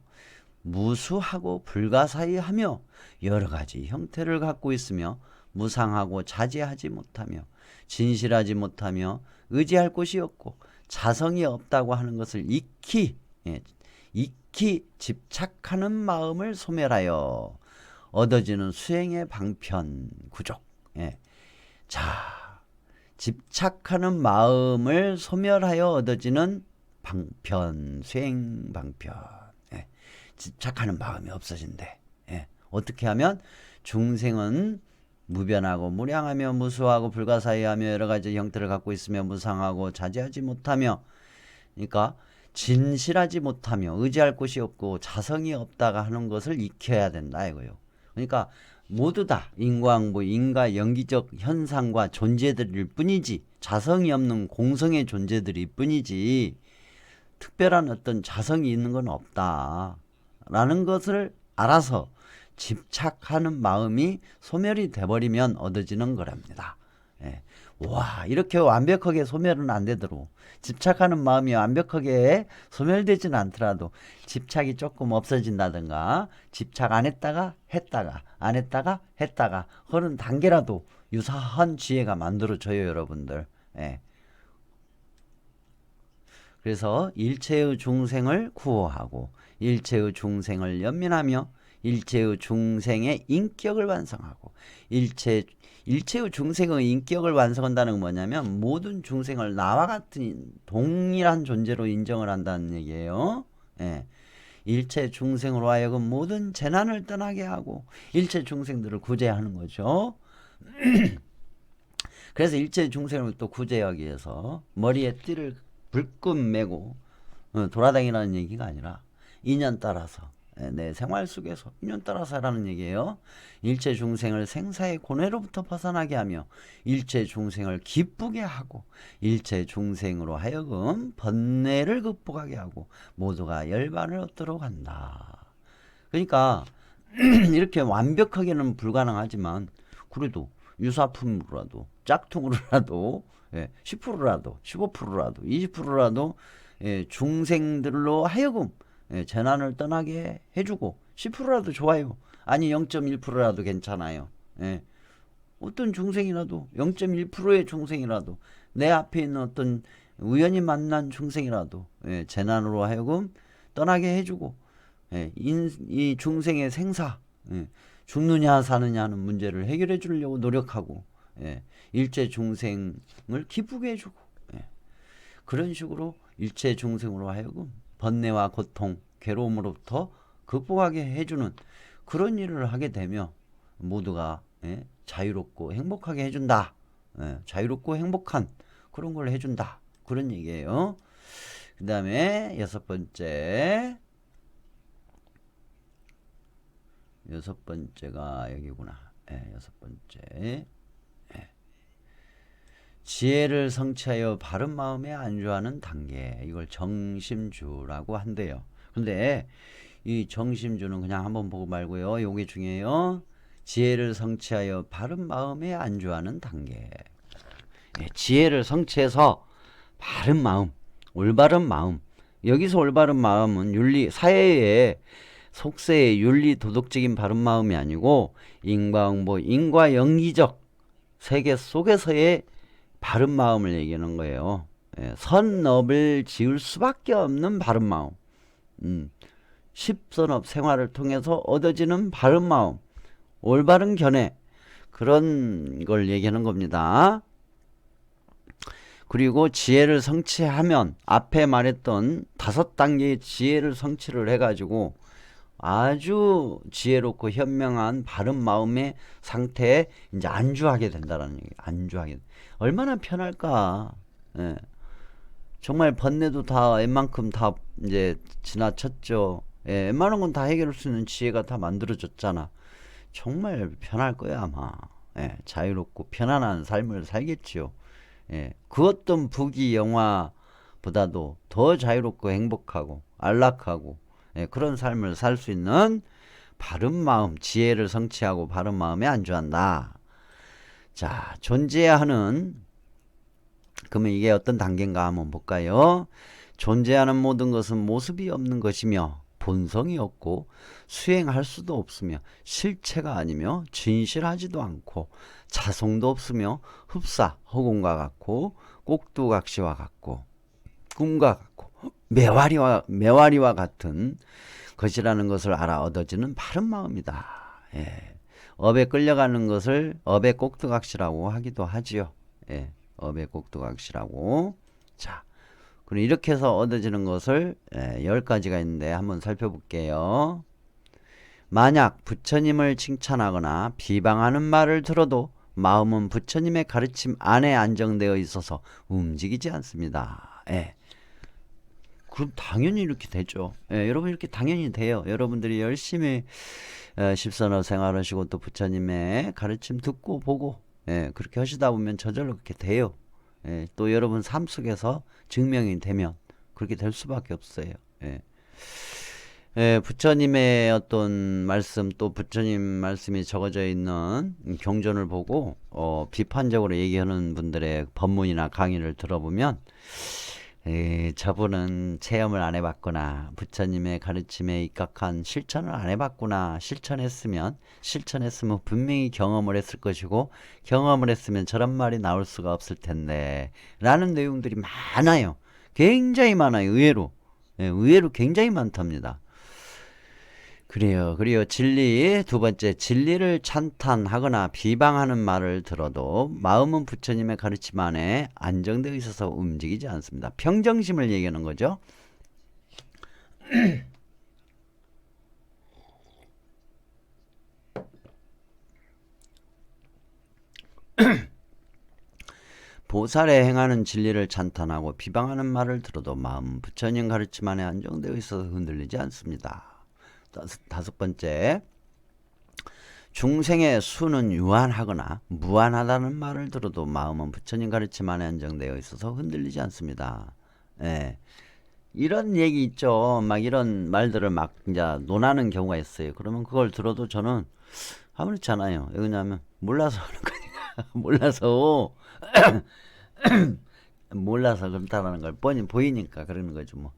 Speaker 1: 무수하고 불가사의하며 여러 가지 형태를 갖고 있으며 무상하고 자제하지 못하며 진실하지 못하며 의지할 곳이 없고 자성이 없다고 하는 것을 익히 집착하는 마음을 소멸하여 얻어지는 수행의 방편 구족. 예. 자, 집착하는 마음을 소멸하여 얻어지는 방편, 수행 방편. 예. 집착하는 마음이 없어진대. 예. 어떻게 하면 중생은 무변하고 무량하며 무수하고 불가사의하며 여러 가지 형태를 갖고 있으며 무상하고 자제하지 못하며, 그러니까 진실하지 못하며 의지할 곳이 없고 자성이 없다가 하는 것을 익혀야 된다 이거요. 그러니까 모두 다 인과응보, 인과 연기적 현상과 존재들일 뿐이지 자성이 없는 공성의 존재들일 뿐이지 특별한 어떤 자성이 있는 건 없다라는 것을 알아서 집착하는 마음이 소멸이 돼버리면 얻어지는 거랍니다. 예. 와, 이렇게 완벽하게 소멸은 안 되도록 집착하는 마음이 완벽하게 소멸되지는 않더라도 집착이 조금 없어진다든가 집착 안 했다가 했다가 안 했다가 했다가 그런 단계라도 유사한 지혜가 만들어져요 여러분들. 예. 그래서 일체의 중생을 구호하고 일체의 중생을 연민하며 일체의 중생의 인격을 완성하고 일체의 중생의 인격을 완성한다는 건 뭐냐면 모든 중생을 나와 같은 동일한 존재로 인정을 한다는 얘기예요. 예. 일체 중생으로 하여금 모든 재난을 떠나게 하고 일체 중생들을 구제하는 거죠. 그래서 일체 중생을 또 구제하기 위해서 머리에 띠를 불끈 메고 돌아다니라는 얘기가 아니라 인연 따라서 내 생활 속에서 인연 따라서 하라는 얘기예요. 일체 중생을 생사의 고뇌로부터 벗어나게 하며 일체 중생을 기쁘게 하고 일체 중생으로 하여금 번뇌를 극복하게 하고 모두가 열반을 얻도록 한다. 그러니까 이렇게 완벽하게는 불가능하지만 그래도 유사품으로라도 짝퉁으로라도 10%라도 15%라도 20%라도 중생들로 하여금 재난을 떠나게 해주고 10%라도 좋아요. 아니 0.1%라도 괜찮아요. 어떤 중생이라도 0.1%의 중생이라도 내 앞에 있는 어떤 우연히 만난 중생이라도 재난으로 하여금 떠나게 해주고 이 중생의 생사 죽느냐 사느냐 하는 문제를 해결해 주려고 노력하고 일체 중생을 기쁘게 해주고 그런 식으로 일체 중생으로 하여금 번뇌와 고통, 괴로움으로부터 극복하게 해주는 그런 일을 하게 되면 모두가 자유롭고 행복하게 해준다. 자유롭고 행복한 그런 걸 해준다. 그런 얘기예요. 그 다음에 여섯 번째가 여기구나. 여섯 번째. 지혜를 성취하여 바른 마음에 안주하는 단계. 이걸 정심주라고 한대요. 근데 이 정심주는 그냥 한번 보고 말고요. 요게 중요해요. 지혜를 성취하여 바른 마음에 안주하는 단계. 지혜를 성취해서 바른 마음, 올바른 마음. 여기서 올바른 마음은 사회의 속세의 윤리 도덕적인 바른 마음이 아니고 인과응보, 인과연기적 세계 속에서의 바른 마음을 얘기하는 거예요. 선업을 지을 수밖에 없는 바른 마음. 십선업 생활을 통해서 얻어지는 바른 마음. 올바른 견해. 그런 걸 얘기하는 겁니다. 그리고 지혜를 성취하면 앞에 말했던 5단계의 지혜를 성취를 해가지고 아주 지혜롭고 현명한 바른 마음의 상태에 이제 안주하게 된다는 얘기. 안주하게. 얼마나 편할까. 정말 번뇌도 다 웬만큼 다 이제 지나쳤죠. 웬만한 건 다 해결할 수 있는 지혜가 다 만들어졌잖아. 정말 편할 거야 아마. 자유롭고 편안한 삶을 살겠지요. 그 어떤 부귀 영화 보다도 더 자유롭고 행복하고 안락하고 그런 삶을 살 수 있는 바른 마음, 지혜를 성취하고 바른 마음에 안주한다. 자, 존재해야 하는, 그러면 이게 어떤 단계인가 한번 볼까요? 존재하는 모든 것은 모습이 없는 것이며 본성이 없고 수행할 수도 없으며 실체가 아니며 진실하지도 않고 자성도 없으며 흡사, 허공과 같고 꼭두각시와 같고 꿈과 같고 매화리와 같은 것이라는 것을 알아 얻어지는 바른 마음이다. 예. 업에 끌려가는 것을 업의 꼭두각시라고 하기도 하지요. 예. 업의 꼭두각시라고. 자, 그럼 이렇게 해서 얻어지는 것을 10가지가 있는데 한번 살펴볼게요. 만약 부처님을 칭찬하거나 비방하는 말을 들어도 마음은 부처님의 가르침 안에 안정되어 있어서 움직이지 않습니다. 예. 그럼 당연히 이렇게 되죠. 예, 여러분 이렇게 당연히 돼요. 여러분들이 열심히 십선업 생활하시고 또 부처님의 가르침 듣고 보고 그렇게 하시다 보면 저절로 그렇게 돼요. 또 여러분 삶 속에서 증명이 되면 그렇게 될 수밖에 없어요. 부처님의 어떤 말씀 또 부처님 말씀이 적어져 있는 경전을 보고 비판적으로 얘기하는 분들의 법문이나 강의를 들어보면 저분은 체험을 안 해봤구나. 부처님의 가르침에 입각한 실천을 안 해봤구나. 실천했으면 분명히 경험을 했을 것이고 경험을 했으면 저런 말이 나올 수가 없을 텐데 라는 내용들이 많아요. 굉장히 많아요. 의외로 굉장히 많답니다. 그래요. 그리고 진리, 두 번째, 진리를 찬탄하거나 비방하는 말을 들어도 마음은 부처님의 가르침 안에 안정되어 있어서 움직이지 않습니다. 평정심을 얘기하는 거죠. 보살에 행하는 진리를 찬탄하고 비방하는 말을 들어도 마음은 부처님 가르침 안에 안정되어 있어서 흔들리지 않습니다. 다섯 번째, 중생의 수는 유한하거나 무한하다는 말을 들어도 마음은 부처님 가르침 안에 안정되어 있어서 흔들리지 않습니다. 이런 얘기 있죠. 막 이런 말들을 막 이제 논하는 경우가 있어요. 그러면 그걸 들어도 저는 아무렇지 않아요. 왜냐하면 몰라서 하는 거니까. 몰라서 그렇다는 걸 뻔히 보이니까 그러는 거죠. 뭐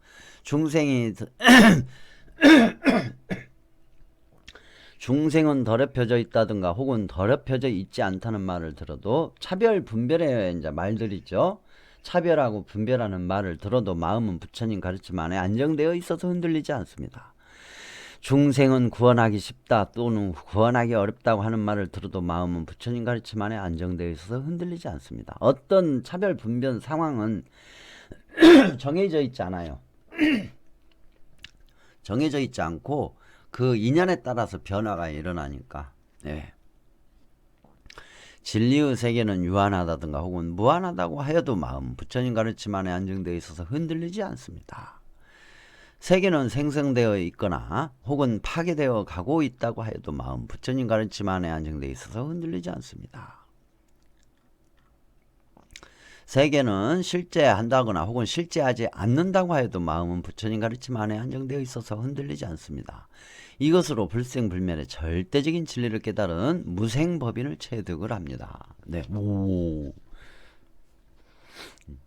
Speaker 1: 중생은 더럽혀져 있다든가 혹은 더럽혀져 있지 않다는 말을 들어도 차별 분별의 이제 말들이죠. 차별하고 분별하는 말을 들어도 마음은 부처님 가르침 안에 안정되어 있어서 흔들리지 않습니다. 중생은 구원하기 쉽다 또는 구원하기 어렵다고 하는 말을 들어도 마음은 부처님 가르침 안에 안정되어 있어서 흔들리지 않습니다. 어떤 차별 분별 상황은 정해져 있지 않아요. 정해져 있지 않고 그 인연에 따라서 변화가 일어나니까. 진리의 세계는 유한하다든가 혹은 무한하다고 하여도 마음 부처님 가르침 안에 안정되어 있어서 흔들리지 않습니다. 세계는 생성되어 있거나 혹은 파괴되어 가고 있다고 하여도 마음 부처님 가르침 안에 안정되어 있어서 흔들리지 않습니다. 세계는 실제한다거나 혹은 실제하지 않는다고 해도 마음은 부처님 가르침 안에 안정되어 있어서 흔들리지 않습니다. 이것으로 불생불멸의 절대적인 진리를 깨달은 무생법인을 체득을 합니다. 네,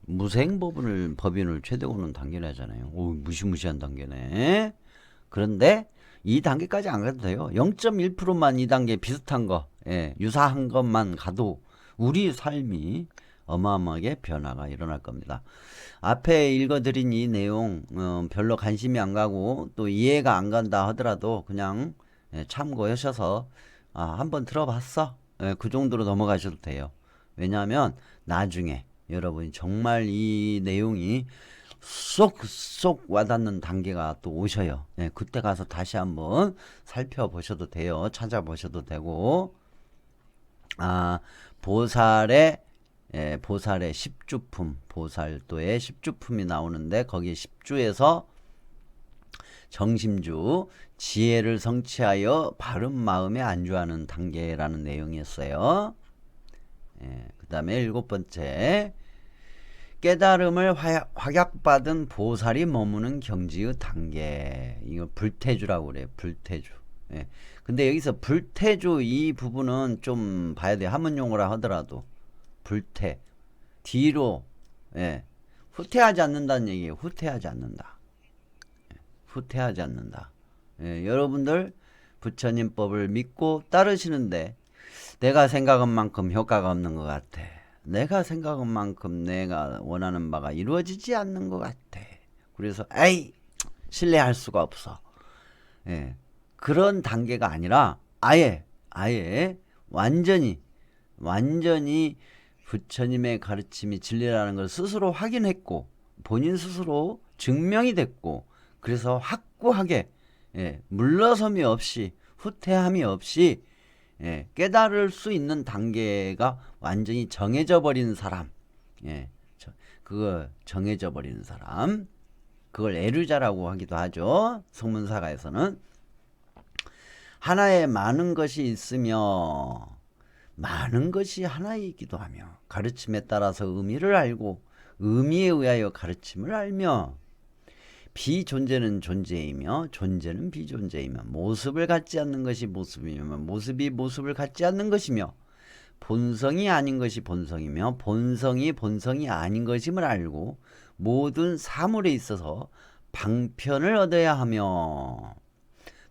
Speaker 1: 무생법인을 체득하는 단계를 하잖아요. 무시무시한 단계네. 그런데 이 단계까지 안 가도 돼요. 0.1%만 이 단계 비슷한 거, 유사한 것만 가도 우리 삶이 어마어마하게 변화가 일어날 겁니다. 앞에 읽어드린 이 내용 별로 관심이 안 가고 또 이해가 안 간다 하더라도 그냥 참고하셔서 한번 들어봤어? 그 정도로 넘어가셔도 돼요. 왜냐하면 나중에 여러분이 정말 이 내용이 쏙 와닿는 단계가 또 오셔요. 그때 가서 다시 한번 살펴보셔도 돼요. 찾아보셔도 되고 보살의 십주품, 보살도의 십주품이 나오는데 거기 십주에서 정심주, 지혜를 성취하여 바른 마음에 안주하는 단계라는 내용이었어요. 그 다음에 일곱 번째, 깨달음을 확약받은 보살이 머무는 경지의 단계. 이거 불태주라고 그래요. 불태주. 예. 근데 여기서 불태주 이 부분은 좀 봐야 돼요. 한문용어라 하더라도. 불태. 뒤로. 예. 후퇴하지 않는다는 얘기예요. 후퇴하지 않는다. 후퇴하지 않는다. 예. 여러분들 부처님 법을 믿고 따르시는데 내가 생각한 만큼 효과가 없는 것 같아. 내가 생각한 만큼 내가 원하는 바가 이루어지지 않는 것 같아. 그래서 에이 신뢰할 수가 없어. 예. 그런 단계가 아니라 아예 완전히 부처님의 가르침이 진리라는 걸 스스로 확인했고 본인 스스로 증명이 됐고 그래서 확고하게 물러섬이 없이 후퇴함이 없이 깨달을 수 있는 단계가 완전히 정해져 버린 사람. 그거 정해져 버리는 사람. 그걸 애류자라고 하기도 하죠. 성문사가에서는. 하나에 많은 것이 있으며 많은 것이 하나이기도 하며 가르침에 따라서 의미를 알고 의미에 의하여 가르침을 알며 비존재는 존재이며 존재는 비존재이며 모습을 갖지 않는 것이 모습이며 모습이 모습을 갖지 않는 것이며 본성이 아닌 것이 본성이며 본성이 본성이 아닌 것임을 알고 모든 사물에 있어서 방편을 얻어야 하며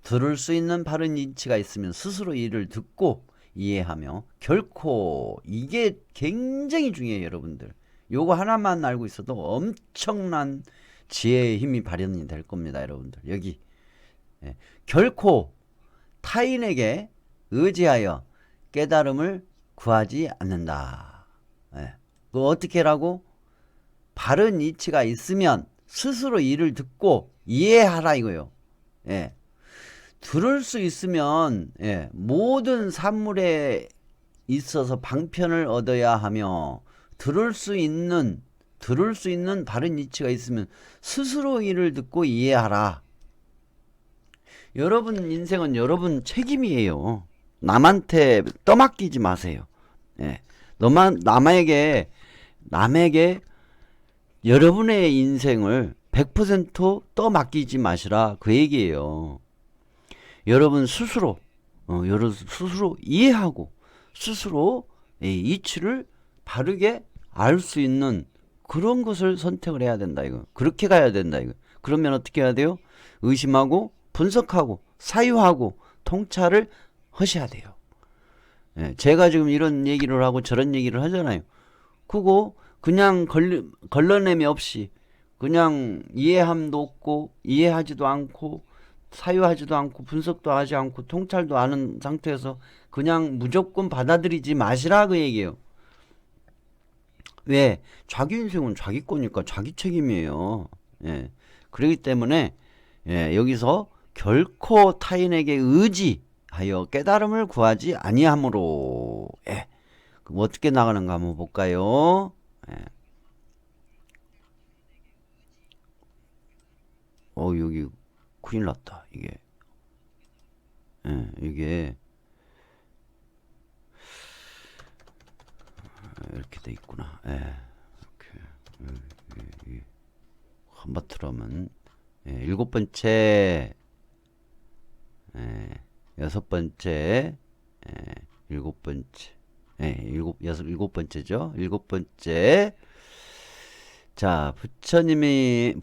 Speaker 1: 들을 수 있는 바른 인치가 있으면 스스로 이를 듣고 이해하며 결코 이게 굉장히 중요해요. 여러분들 요거 하나만 알고 있어도 엄청난 지혜의 힘이 발현이 될 겁니다. 여러분들 여기 결코 타인에게 의지하여 깨달음을 구하지 않는다. 그거 어떻게 하라고? 바른 이치가 있으면 스스로 이를 듣고 이해하라 이거요. 들을 수 있으면 모든 산물에 있어서 방편을 얻어야 하며 들을 수 있는 바른 이치가 있으면 스스로 이를 듣고 이해하라. 여러분 인생은 여러분 책임이에요. 남한테 떠맡기지 마세요. 남에게 여러분의 인생을 100% 떠맡기지 마시라 그 얘기예요. 여러분 스스로 이해하고 스스로 이치를 바르게 알 수 있는 그런 것을 선택을 해야 된다 이거. 그렇게 가야 된다 이거. 그러면 어떻게 해야 돼요? 의심하고 분석하고 사유하고 통찰을 하셔야 돼요. 제가 지금 이런 얘기를 하고 저런 얘기를 하잖아요. 그거 그냥 걸러냄이 없이 그냥 이해함도 없고 이해하지도 않고 사유하지도 않고 분석도 하지 않고 통찰도 않은 상태에서 그냥 무조건 받아들이지 마시라 그 얘기예요. 왜? 자기 인생은 자기 거니까 자기 책임이에요. 그렇기 때문에 여기서 결코 타인에게 의지하여 깨달음을 구하지 아니하므로 그럼 어떻게 나가는가 한번 볼까요? 여기 큰일 났다. 이게 이렇게 돼 있구나. 이렇게 한바트라면 일곱 번째, 여섯 번째, 일곱 번째, 일곱 번째죠. 일곱 번째. 자, 부처님은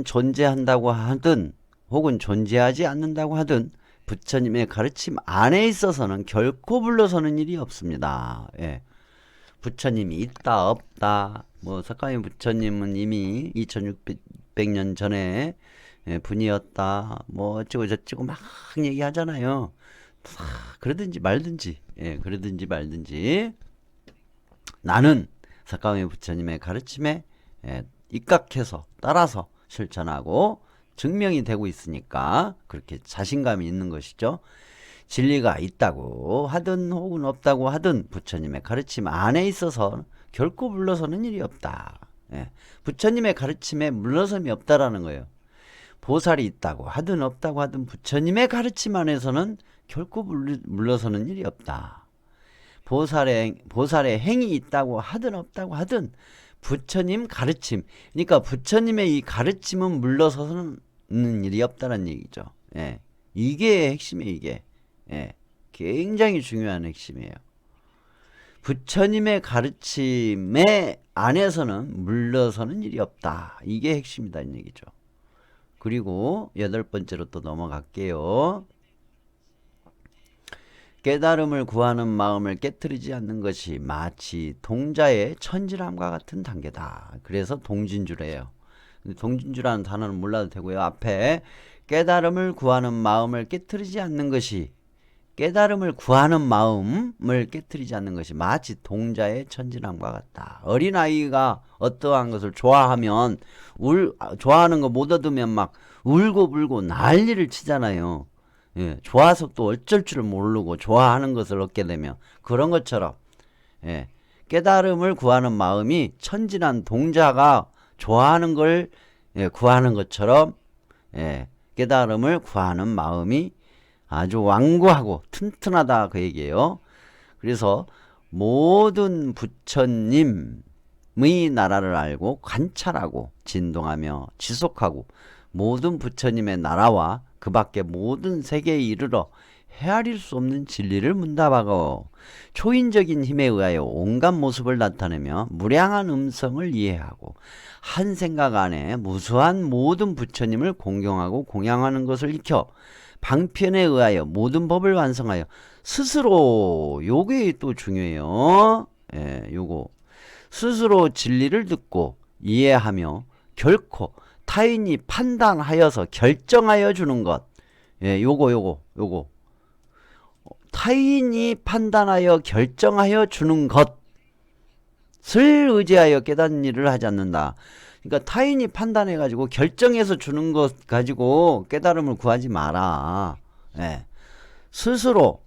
Speaker 1: 존재한다고 하든 혹은 존재하지 않는다고 하든 부처님의 가르침 안에 있어서는 결코 물러서는 일이 없습니다. 부처님이 있다 없다 석가모니 부처님은 이미 2600년 전에 분이었다 어쩌고 저쩌고 막 얘기하잖아요. 그러든지 말든지 그러든지 말든지 나는 석가모니 부처님의 가르침에 입각해서 따라서 실천하고 증명이 되고 있으니까 그렇게 자신감이 있는 것이죠. 진리가 있다고 하든 혹은 없다고 하든 부처님의 가르침 안에 있어서 결코 물러서는 일이 없다. 부처님의 가르침에 물러섬이 없다라는 거예요. 보살이 있다고 하든 없다고 하든 부처님의 가르침 안에서는 결코 물러서는 일이 없다. 보살의 행이 있다고 하든 없다고 하든 부처님 가르침, 그러니까 부처님의 이 가르침은 물러서는 일이 없다는 얘기죠. 예. 이게 핵심이에요, 이게. 예. 굉장히 중요한 핵심이에요. 부처님의 가르침에 안에서는 물러서는 일이 없다. 이게 핵심이다는 얘기죠. 그리고 8번째로 또 넘어갈게요. 깨달음을 구하는 마음을 깨트리지 않는 것이 마치 동자의 천진함과 같은 단계다. 그래서 동진주래요. 동진주라는 단어는 몰라도 되고요. 앞에 깨달음을 구하는 마음을 깨트리지 않는 것이, 깨달음을 구하는 마음을 깨트리지 않는 것이 마치 동자의 천진함과 같다. 어린아이가 어떠한 것을 좋아하면 좋아하는 거 못 얻으면 막 울고 불고 난리를 치잖아요. 예, 좋아서 또 어쩔 줄 모르고 좋아하는 것을 얻게 되면 그런 것처럼, 예, 깨달음을 구하는 마음이 천진한 동자가 좋아하는 걸, 예, 구하는 것처럼, 예, 깨달음을 구하는 마음이 아주 완고하고 튼튼하다 그 얘기예요. 그래서 모든 부처님의 나라를 알고 관찰하고 진동하며 지속하고 모든 부처님의 나라와 그 밖에 모든 세계에 이르러 헤아릴 수 없는 진리를 문답하고 초인적인 힘에 의하여 온갖 모습을 나타내며 무량한 음성을 이해하고 한 생각 안에 무수한 모든 부처님을 공경하고 공양하는 것을 익혀 방편에 의하여 모든 법을 완성하여 스스로, 요게 또 중요해요. 예, 요거 스스로 진리를 듣고 이해하며 결코 타인이 판단하여서 결정하여 주는 것. 예, 요거 타인이 판단하여 결정하여 주는 것을 의지하여 깨닫는 일을 하지 않는다. 그러니까 타인이 판단해 가지고 결정해서 주는 것 가지고 깨달음을 구하지 마라. 예. 스스로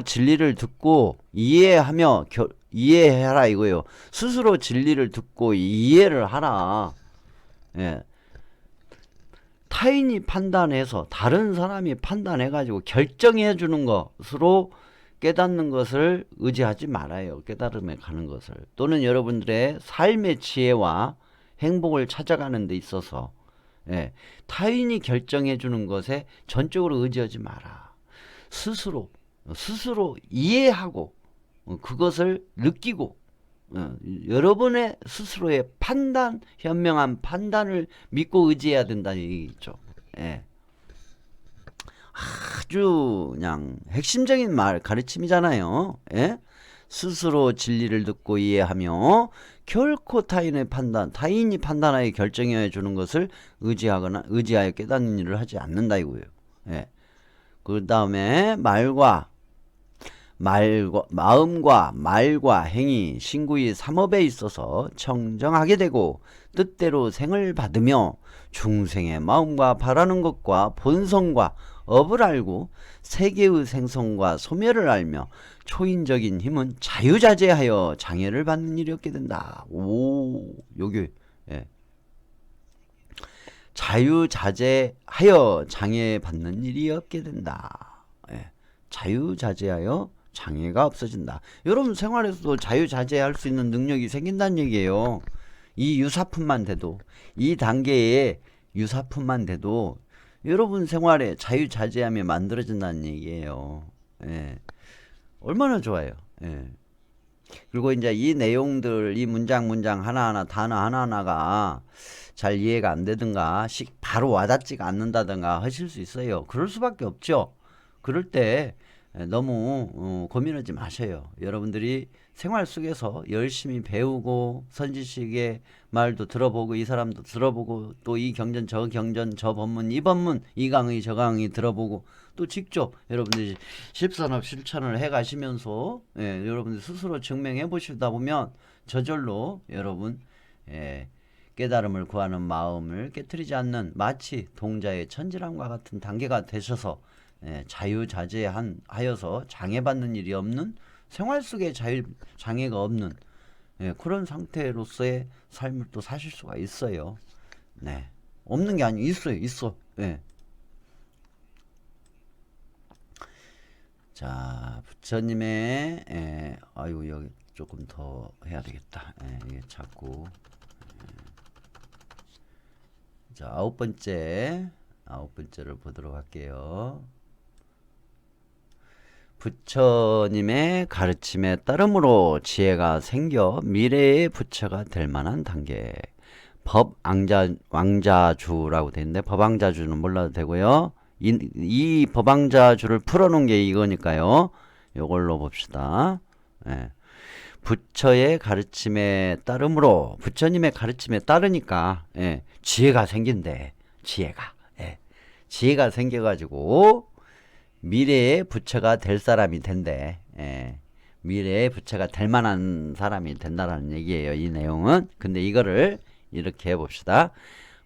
Speaker 1: 진리를 듣고 이해하며 이해해라 이거요. 스스로 진리를 듣고 이해를 하라. 예. 타인이 판단해서 다른 사람이 판단해 가지고 결정해 주는 것으로 깨닫는 것을 의지하지 말아요. 깨달음에 가는 것을. 또는 여러분들의 삶의 지혜와 행복을 찾아가는 데 있어서, 예, 타인이 결정해 주는 것에 전적으로 의지하지 마라. 스스로 이해하고 그것을 느끼고 여러분의 스스로의 판단, 현명한 판단을 믿고 의지해야 된다는 얘기죠. 예. 아주 그냥 핵심적인 가르침이잖아요. 예? 스스로 진리를 듣고 이해하며 결코 타인이 판단하여 결정해 주는 것을 의지하여 깨닫는 일을 하지 않는다 이거예요. 예. 그 다음에 마음과 말과 행위, 신구의 삼업에 있어서 청정하게 되고 뜻대로 생을 받으며 중생의 마음과 바라는 것과 본성과 업을 알고 세계의 생성과 소멸을 알며 초인적인 힘은 자유자재하여 장애를 받는 일이 없게 된다. 여기, 예. 자유자재하여 장애받는 일이 없게 된다. 예. 자유자재하여 장애가 없어진다. 여러분 생활에서도 자유자재할 수 있는 능력이 생긴다는 얘기예요. 이 유사품만 돼도, 이 단계의 유사품만 돼도 여러분 생활에 자유자재함이 만들어진다는 얘기예요. 예. 얼마나 좋아요. 예. 그리고 이제 이 내용들, 이 문장 하나하나, 단어 하나하나가 잘 이해가 안 되든가 바로 와닿지가 않는다든가 하실 수 있어요. 그럴 수밖에 없죠. 그럴 때 너무 고민하지 마셔요. 여러분들이 생활 속에서 열심히 배우고 선지식의 말도 들어보고 이 사람도 들어보고 또 이 경전 저 경전 저 법문 이 법문 이 강의 저 강의 들어보고 또 직접 여러분들이 실산업 실천을 해 가시면서, 예, 여러분들 스스로 증명해 보시다 보면 저절로 여러분, 예, 깨달음을 구하는 마음을 깨트리지 않는 마치 동자의 천지람과 같은 단계가 되셔서, 예, 자유자재하여서 장애받는 일이 없는, 생활 속에 장애가 없는, 예, 그런 상태로서의 삶을 또 사실 수가 있어요. 네, 없는 게 아니고 있어. 예. 자, 부처님의 아유 여기 조금 더 해야 되겠다. 이게 자꾸 자, 아홉 번째를 보도록 할게요. 부처님의 가르침에 따름으로 지혜가 생겨 미래의 부처가 될 만한 단계. 법왕자주라고 되어 있는데 법왕자주는 몰라도 되고요. 이 법왕자주를 풀어놓은 게 이거니까요. 이걸로 봅시다. 부처의 가르침에 따름으로 부처님의 가르침에 따르니까 지혜가 생긴대. 지혜가 생겨가지고 미래의 부처가 될 사람이 된대. 미래의 부처가 될 만한 사람이 된다라는 얘기예요. 이 내용은. 근데 이거를 이렇게 해봅시다.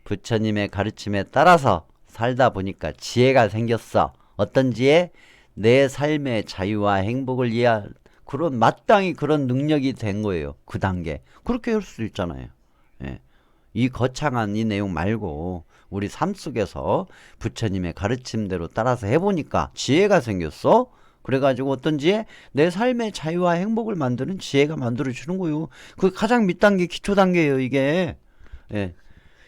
Speaker 1: 부처님의 가르침에 따라서 살다 보니까 지혜가 생겼어. 어떤 지혜? 내 삶의 자유와 행복을 이해할 마땅히 그런 능력이 된 거예요. 그 단계. 그렇게 할 수 있잖아요. 이 거창한 이 내용 말고 우리 삶 속에서 부처님의 가르침대로 따라서 해보니까 지혜가 생겼어. 그래가지고 어떤 지혜? 내 삶의 자유와 행복을 만드는 지혜가 만들어주는 거예요. 그 가장 밑단계, 기초 단계예요, 이게.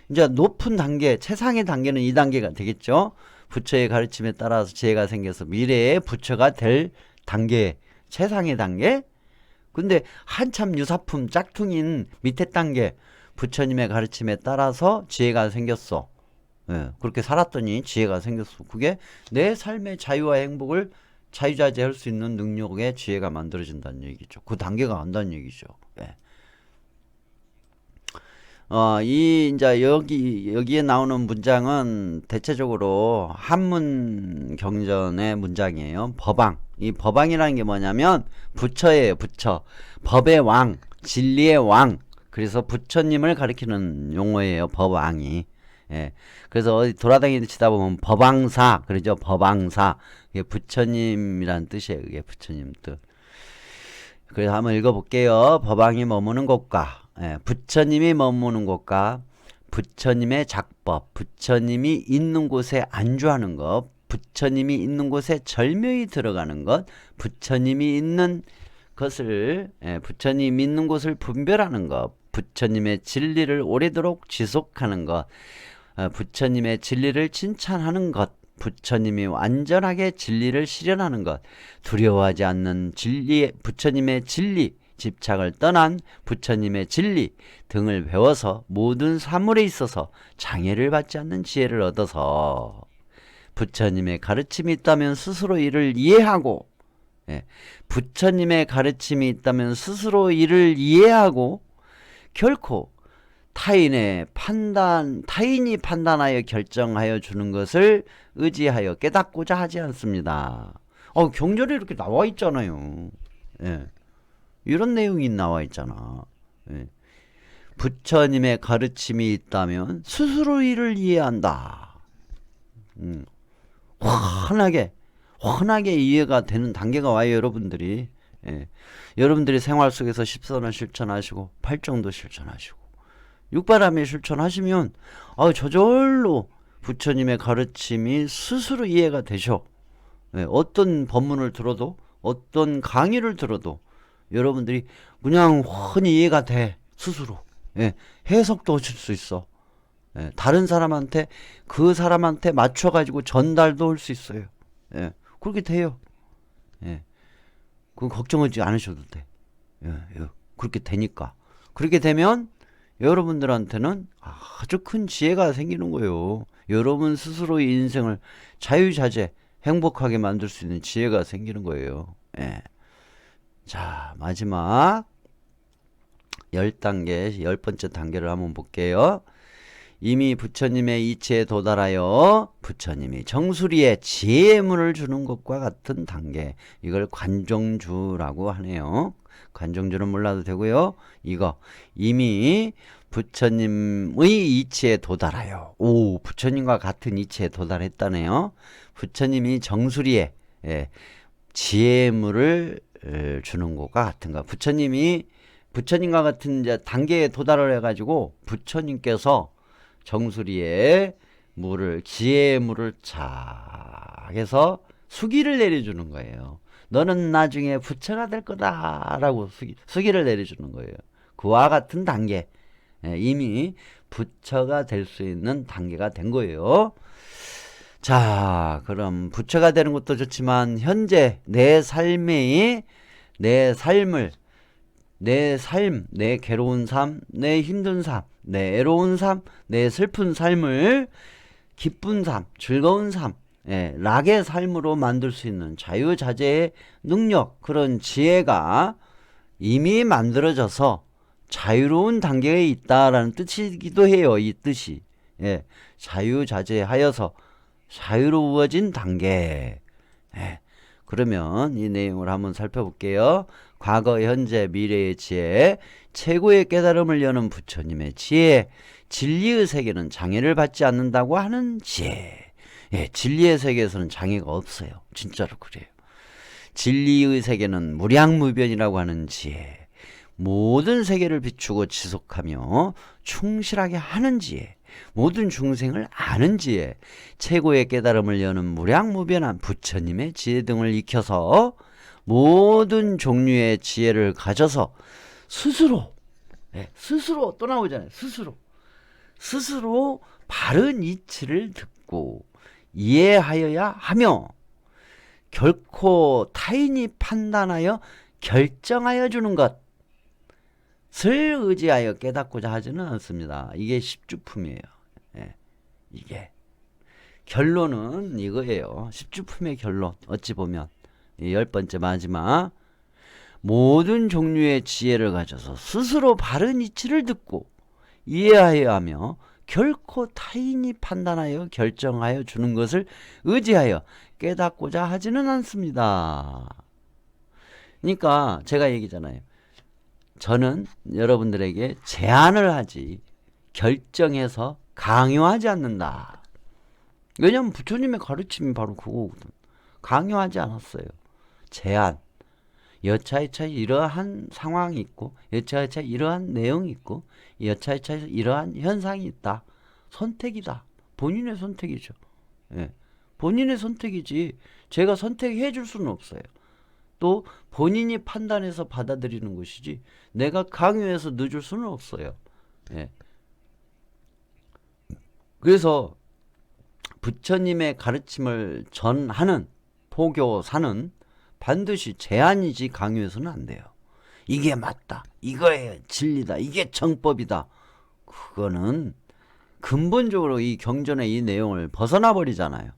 Speaker 1: 이제 높은 단계, 최상의 단계는 이 단계가 되겠죠. 부처의 가르침에 따라서 지혜가 생겨서 미래의 부처가 될 단계, 최상의 단계. 근데 한참 유사품 짝퉁인 밑에 단계, 부처님의 가르침에 따라서 지혜가 생겼어. 그렇게 살았더니 지혜가 생겼어. 그게 내 삶의 자유와 행복을 자유자재할 수 있는 능력의 지혜가 만들어진다는 얘기죠. 그 단계가 간다는 얘기죠. 이제 여기에 나오는 문장은 대체적으로 한문 경전의 문장이에요. 법왕. 이 법왕이라는 게 뭐냐면 부처예요, 부처. 법의 왕, 진리의 왕. 그래서 부처님을 가리키는 용어예요, 법왕이. 그래서 어디 돌아다니다 보면 법왕사, 그러죠, 법왕사. 이게 부처님이란 뜻이에요, 이게 부처님 뜻. 그래서 한번 읽어볼게요. 법왕이 머무는 곳과, 부처님이 머무는 곳과, 부처님의 작법, 부처님이 있는 곳에 안주하는 것, 부처님이 있는 곳에 절묘히 들어가는 것, 부처님이 있는 것을, 부처님이 있는 곳을 분별하는 것, 부처님의 진리를 오래도록 지속하는 것, 부처님의 진리를 칭찬하는 것, 부처님이 완전하게 진리를 실현하는 것, 두려워하지 않는 부처님의 진리, 집착을 떠난 부처님의 진리 등을 배워서 모든 사물에 있어서 장애를 받지 않는 지혜를 얻어서 부처님의 가르침이 있다면 스스로 이를 이해하고, 부처님의 가르침이 있다면 스스로 이를 이해하고 결코 타인이 판단하여 결정하여 주는 것을 의지하여 깨닫고자 하지 않습니다. 경전에 이렇게 나와 있잖아요. 이런 내용이 나와 있잖아. 부처님의 가르침이 있다면 스스로 이를 이해한다. 환하게 이해가 되는 단계가 와요, 여러분들이. 여러분들이 생활 속에서 십선을 실천하시고 팔정도 실천하시고 육바람이 실천하시면 저절로 부처님의 가르침이 스스로 이해가 되셔. 어떤 법문을 들어도 어떤 강의를 들어도 여러분들이 그냥 훤히 이해가 돼. 스스로. 해석도 하실 수 있어. 다른 사람한테 그 사람한테 맞춰가지고 전달도 할 수 있어요. 그렇게 돼요. 그건 걱정하지 않으셔도 돼. 그렇게 되니까. 그렇게 되면 여러분들한테는 아주 큰 지혜가 생기는 거예요. 여러분 스스로의 인생을 자유자재 행복하게 만들 수 있는 지혜가 생기는 거예요. 자, 마지막 10단계, 10번째 단계를 한번 볼게요. 이미 부처님의 이치에 도달하여 부처님이 정수리에 지혜의 문을 주는 것과 같은 단계. 이걸 관종주라고 하네요. 관종주는 몰라도 되고요. 이거 이미 부처님의 이치에 도달하여, 부처님과 같은 이치에 도달했다네요. 부처님이 정수리에 지혜의 문을 주는 것과 같은가. 부처님과 같은 이제 단계에 도달을 해가지고 부처님께서 정수리에 지혜의 물을 착 해서 수기를 내려주는 거예요. 너는 나중에 부처가 될 거다라고 수기를 내려주는 거예요. 그와 같은 단계, 이미 부처가 될 수 있는 단계가 된 거예요. 자, 그럼 부처가 되는 것도 좋지만 현재 내 삶의 내 삶을 내 삶, 내 괴로운 삶, 내 힘든 삶, 내 애로운 삶, 내 슬픈 삶을 기쁜 삶, 즐거운 삶, 락의 삶으로 만들 수 있는 자유자재의 능력, 그런 지혜가 이미 만들어져서 자유로운 단계에 있다라는 뜻이기도 해요. 이 뜻이. 자유자재하여서 자유로워진 단계. 그러면 이 내용을 한번 살펴볼게요. 과거, 현재, 미래의 지혜, 최고의 깨달음을 여는 부처님의 지혜, 진리의 세계는 장애를 받지 않는다고 하는 지혜. 진리의 세계에서는 장애가 없어요. 진짜로 그래요. 진리의 세계는 무량무변이라고 하는 지혜, 모든 세계를 비추고 지속하며 충실하게 하는 지혜, 모든 중생을 아는 지혜, 최고의 깨달음을 여는 무량무변한 부처님의 지혜 등을 익혀서 모든 종류의 지혜를 가져서 스스로 또 나오잖아요. 스스로 바른 이치를 듣고 이해하여야 하며 결코 타인이 판단하여 결정하여 주는 것을 의지하여 깨닫고자 하지는 않습니다. 이게 십주품이에요. 이게 결론은 이거예요. 십주품의 결론, 어찌 보면 10번째 마지막, 모든 종류의 지혜를 가져서 스스로 바른 이치를 듣고 이해하여야 하며 결코 타인이 판단하여 결정하여 주는 것을 의지하여 깨닫고자 하지는 않습니다. 그러니까 제가 얘기잖아요. 저는 여러분들에게 제안을 하지 결정해서 강요하지 않는다. 왜냐하면 부처님의 가르침이 바로 그거거든. 강요하지 않았어요. 제안. 여차여차 이러한 상황이 있고 여차여차 이러한 내용이 있고 여차여차 이러한 현상이 있다. 선택이다. 본인의 선택이죠. 본인의 선택이지 제가 선택해 줄 수는 없어요. 또 본인이 판단해서 받아들이는 것이지 내가 강요해서 늦을 수는 없어요. 그래서 부처님의 가르침을 전하는 포교사는 반드시 제안이지 강요해서는 안 돼요. 이게 맞다. 이거예요. 진리다. 이게 정법이다. 그거는 근본적으로 이 경전의 이 내용을 벗어나 버리잖아요.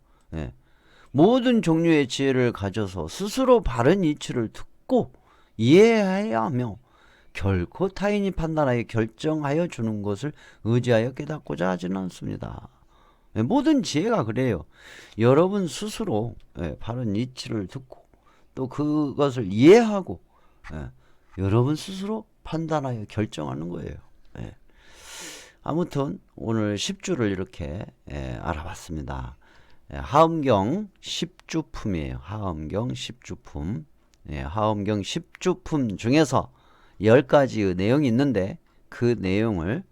Speaker 1: 모든 종류의 지혜를 가져서 스스로 바른 이치를 듣고 이해해야 하며 결코 타인이 판단하여 결정하여 주는 것을 의지하여 깨닫고자 하지는 않습니다. 모든 지혜가 그래요. 여러분 스스로 바른 이치를 듣고 또 그것을 이해하고 여러분 스스로 판단하여 결정하는 거예요. 아무튼 오늘 10주를 이렇게 알아봤습니다. 하엄경 10주품이에요. 하엄경 10주품. 하엄경 10주품 중에서 10가지의 내용이 있는데 그 내용을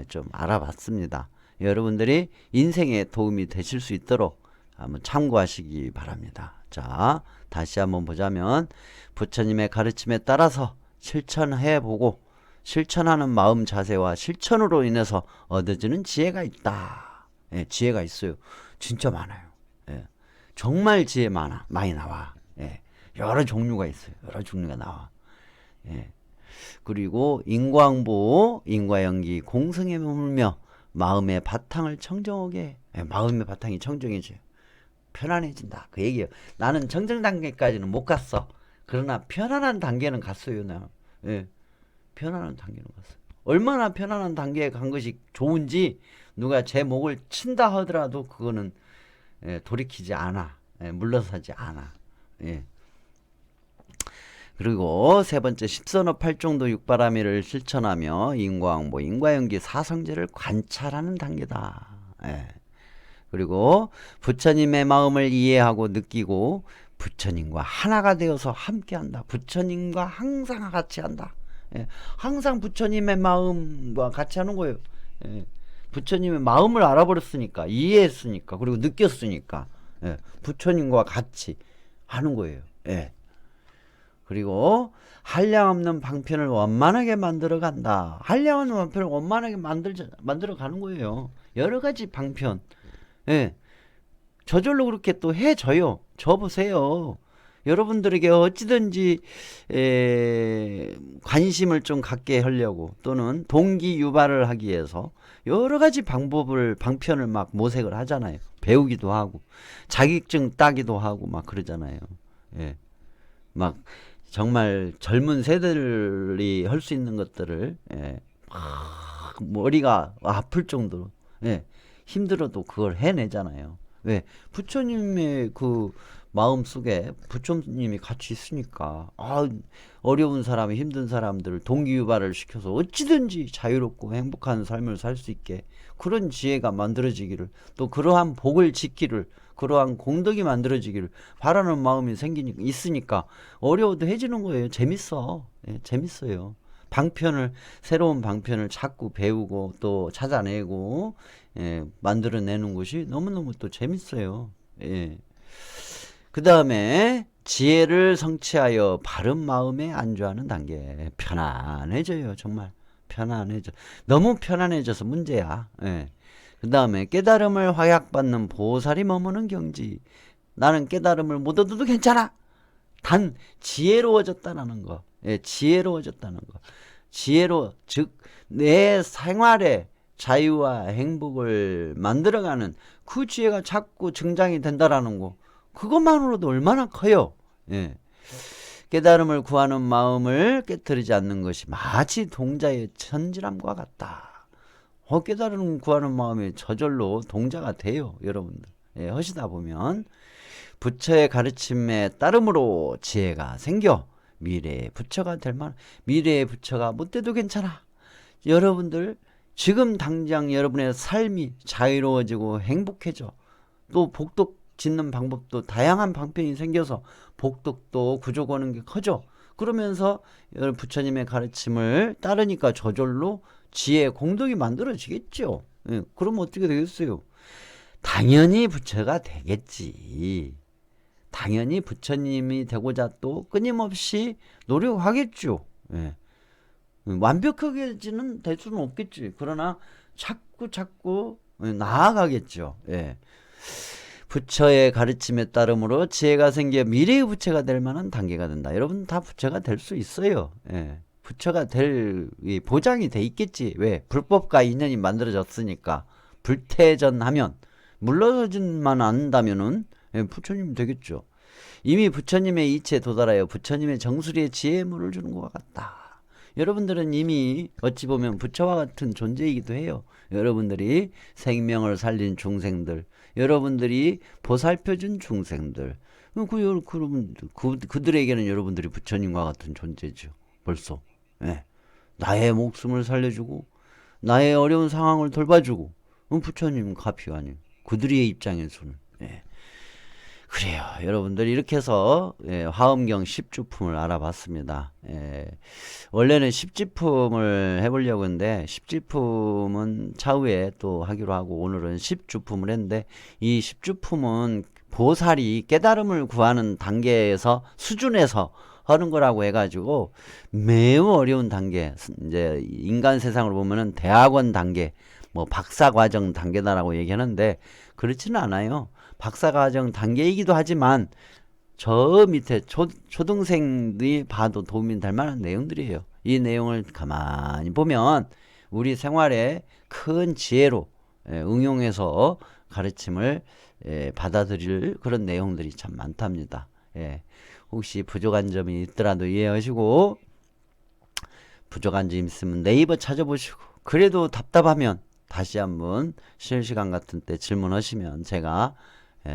Speaker 1: 좀 알아봤습니다. 여러분들이 인생에 도움이 되실 수 있도록 한번 참고하시기 바랍니다. 자, 다시 한번 보자면 부처님의 가르침에 따라서 실천해보고 실천하는 마음 자세와 실천으로 인해서 얻어지는 지혜가 있다. 지혜가 있어요. 진짜 많아요. 정말 지혜 많이 나와. 여러 종류가 있어요. 여러 종류가 나와. 그리고 인과응보, 인과연기, 공성에 머물며 마음의 바탕을 청정하게 마음의 바탕이 청정해져요. 편안해진다. 그 얘기예요. 나는 정정 단계까지는 못 갔어. 그러나 편안한 단계는 갔어요. 나. 편안한 단계는 갔어요. 얼마나 편안한 단계에 간 것이 좋은지 누가 제 목을 친다 하더라도 그거는 돌이키지 않아. 물러서지 않아. 그리고 세 번째, 십선호 팔종도 육바라밀을 실천하며 인과응보, 인과연기, 사성제를 관찰하는 단계다. 그리고 부처님의 마음을 이해하고 느끼고 부처님과 하나가 되어서 함께한다. 부처님과 항상 같이 한다. 항상 부처님의 마음과 같이 하는 거예요. 부처님의 마음을 알아버렸으니까, 이해했으니까, 그리고 느꼈으니까 부처님과 같이 하는 거예요. 그리고 한량없는 방편을 원만하게 만들어 간다. 한량없는 방편을 원만하게 만들어 가는 거예요. 여러 가지 방편. 예. 저절로 그렇게 또 해줘요. 줘보세요. 여러분들에게 어찌든지 관심을 좀 갖게 하려고 또는 동기 유발을 하기 위해서 여러 가지 방편을 막 모색을 하잖아요. 배우기도 하고 자격증 따기도 하고 막 그러잖아요. 예. 막 정말 젊은 세대들이 할 수 있는 것들을 막 머리가 아플 정도로 힘들어도 그걸 해내잖아요. 왜? 부처님의 그 마음 속에 부처님이 같이 있으니까 어려운 사람, 힘든 사람들을 동기유발을 시켜서 어찌든지 자유롭고 행복한 삶을 살 수 있게 그런 지혜가 만들어지기를, 또 그러한 복을 짓기를, 그러한 공덕이 만들어지기를 바라는 마음이 있으니까 어려워도 해지는 거예요. 재밌어. 재밌어요. 새로운 방편을 자꾸 배우고 또 찾아내고 만들어내는 것이 너무너무 또 재밌어요. 그 다음에 지혜를 성취하여 바른 마음에 안주하는 단계. 편안해져요. 정말 편안해져. 너무 편안해져서 문제야. 그 다음에 깨달음을 활약받는 보살이 머무는 경지. 나는 깨달음을 못 얻어도 괜찮아. 단 지혜로워졌다는 거. 지혜로워졌다는 거. 즉 내 생활에 자유와 행복을 만들어가는 그 지혜가 자꾸 증장이 된다라는 거. 그것만으로도 얼마나 커요. 깨달음을 구하는 마음을 깨트리지 않는 것이 마치 동자의 천진함과 같다. 깨달음 구하는 마음이 저절로 동자가 돼요. 여러분들. 하시다 보면 부처의 가르침에 따름으로 지혜가 생겨 미래의 부처가 될 만한, 미래의 부처가 못 돼도 괜찮아. 여러분들 지금 당장 여러분의 삶이 자유로워지고 행복해져. 또 복덕 짓는 방법도 다양한 방편이 생겨서 복덕도 구족하는 게 커져. 그러면서 부처님의 가르침을 따르니까 저절로 지혜 공덕이 만들어지겠죠. 그럼 어떻게 되겠어요? 당연히 부처가 되겠지. 당연히 부처님이 되고자 또 끊임없이 노력하겠죠. 완벽하게는 될 수는 없겠지. 그러나 자꾸 나아가겠죠. 부처의 가르침에 따름으로 지혜가 생겨 미래의 부처가 될 만한 단계가 된다. 여러분 다 부처가 될 수 있어요. 부처가 될 보장이 돼 있겠지. 왜? 불법과 인연이 만들어졌으니까. 불태전하면, 물러서지만 않는다면은 부처님 되겠죠. 이미 부처님의 이치에 도달하여 부처님의 정수리에 지혜의 물을 주는 것과 같다. 여러분들은 이미 어찌 보면 부처와 같은 존재이기도 해요. 여러분들이 생명을 살린 중생들, 여러분들이 보살펴준 중생들, 그들에게는 여러분들이 부처님과 같은 존재죠. 벌써. 나의 목숨을 살려주고 나의 어려운 상황을 돌봐주고 부처님 값이 아니에요. 그들의 입장에서는. 그래요. 여러분들 이렇게 해서 화엄경 10주품을 알아봤습니다. 원래는 10지품을 해보려고 했는데 10지품은 차후에 또 하기로 하고 오늘은 10주품을 했는데, 이 10주품은 보살이 깨달음을 구하는 단계에서 수준에서 하는 거라고 해가지고 매우 어려운 단계, 이제 인간 세상으로 보면은 대학원 단계, 뭐 박사과정 단계다라고 얘기하는데 그렇지는 않아요. 박사과정 단계이기도 하지만 저 밑에 초등생들이 봐도 도움이 될 만한 내용들이에요. 이 내용을 가만히 보면 우리 생활에 큰 지혜로 응용해서 가르침을 받아들일 그런 내용들이 참 많답니다. 혹시 부족한 점이 있더라도 이해하시고, 부족한 점 있으면 네이버 찾아보시고, 그래도 답답하면 다시 한번 실시간 같은 때 질문하시면 제가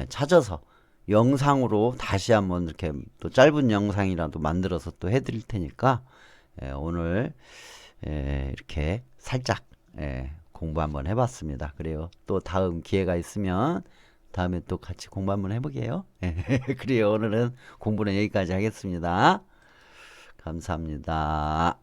Speaker 1: 찾아서 영상으로 다시 한번 이렇게 또 짧은 영상이라도 만들어서 또 해드릴 테니까 오늘 이렇게 살짝 공부 한번 해봤습니다. 그래요. 또 다음 기회가 있으면 다음에 또 같이 공부 한번 해보게요. 그래요. 오늘은 공부는 여기까지 하겠습니다. 감사합니다.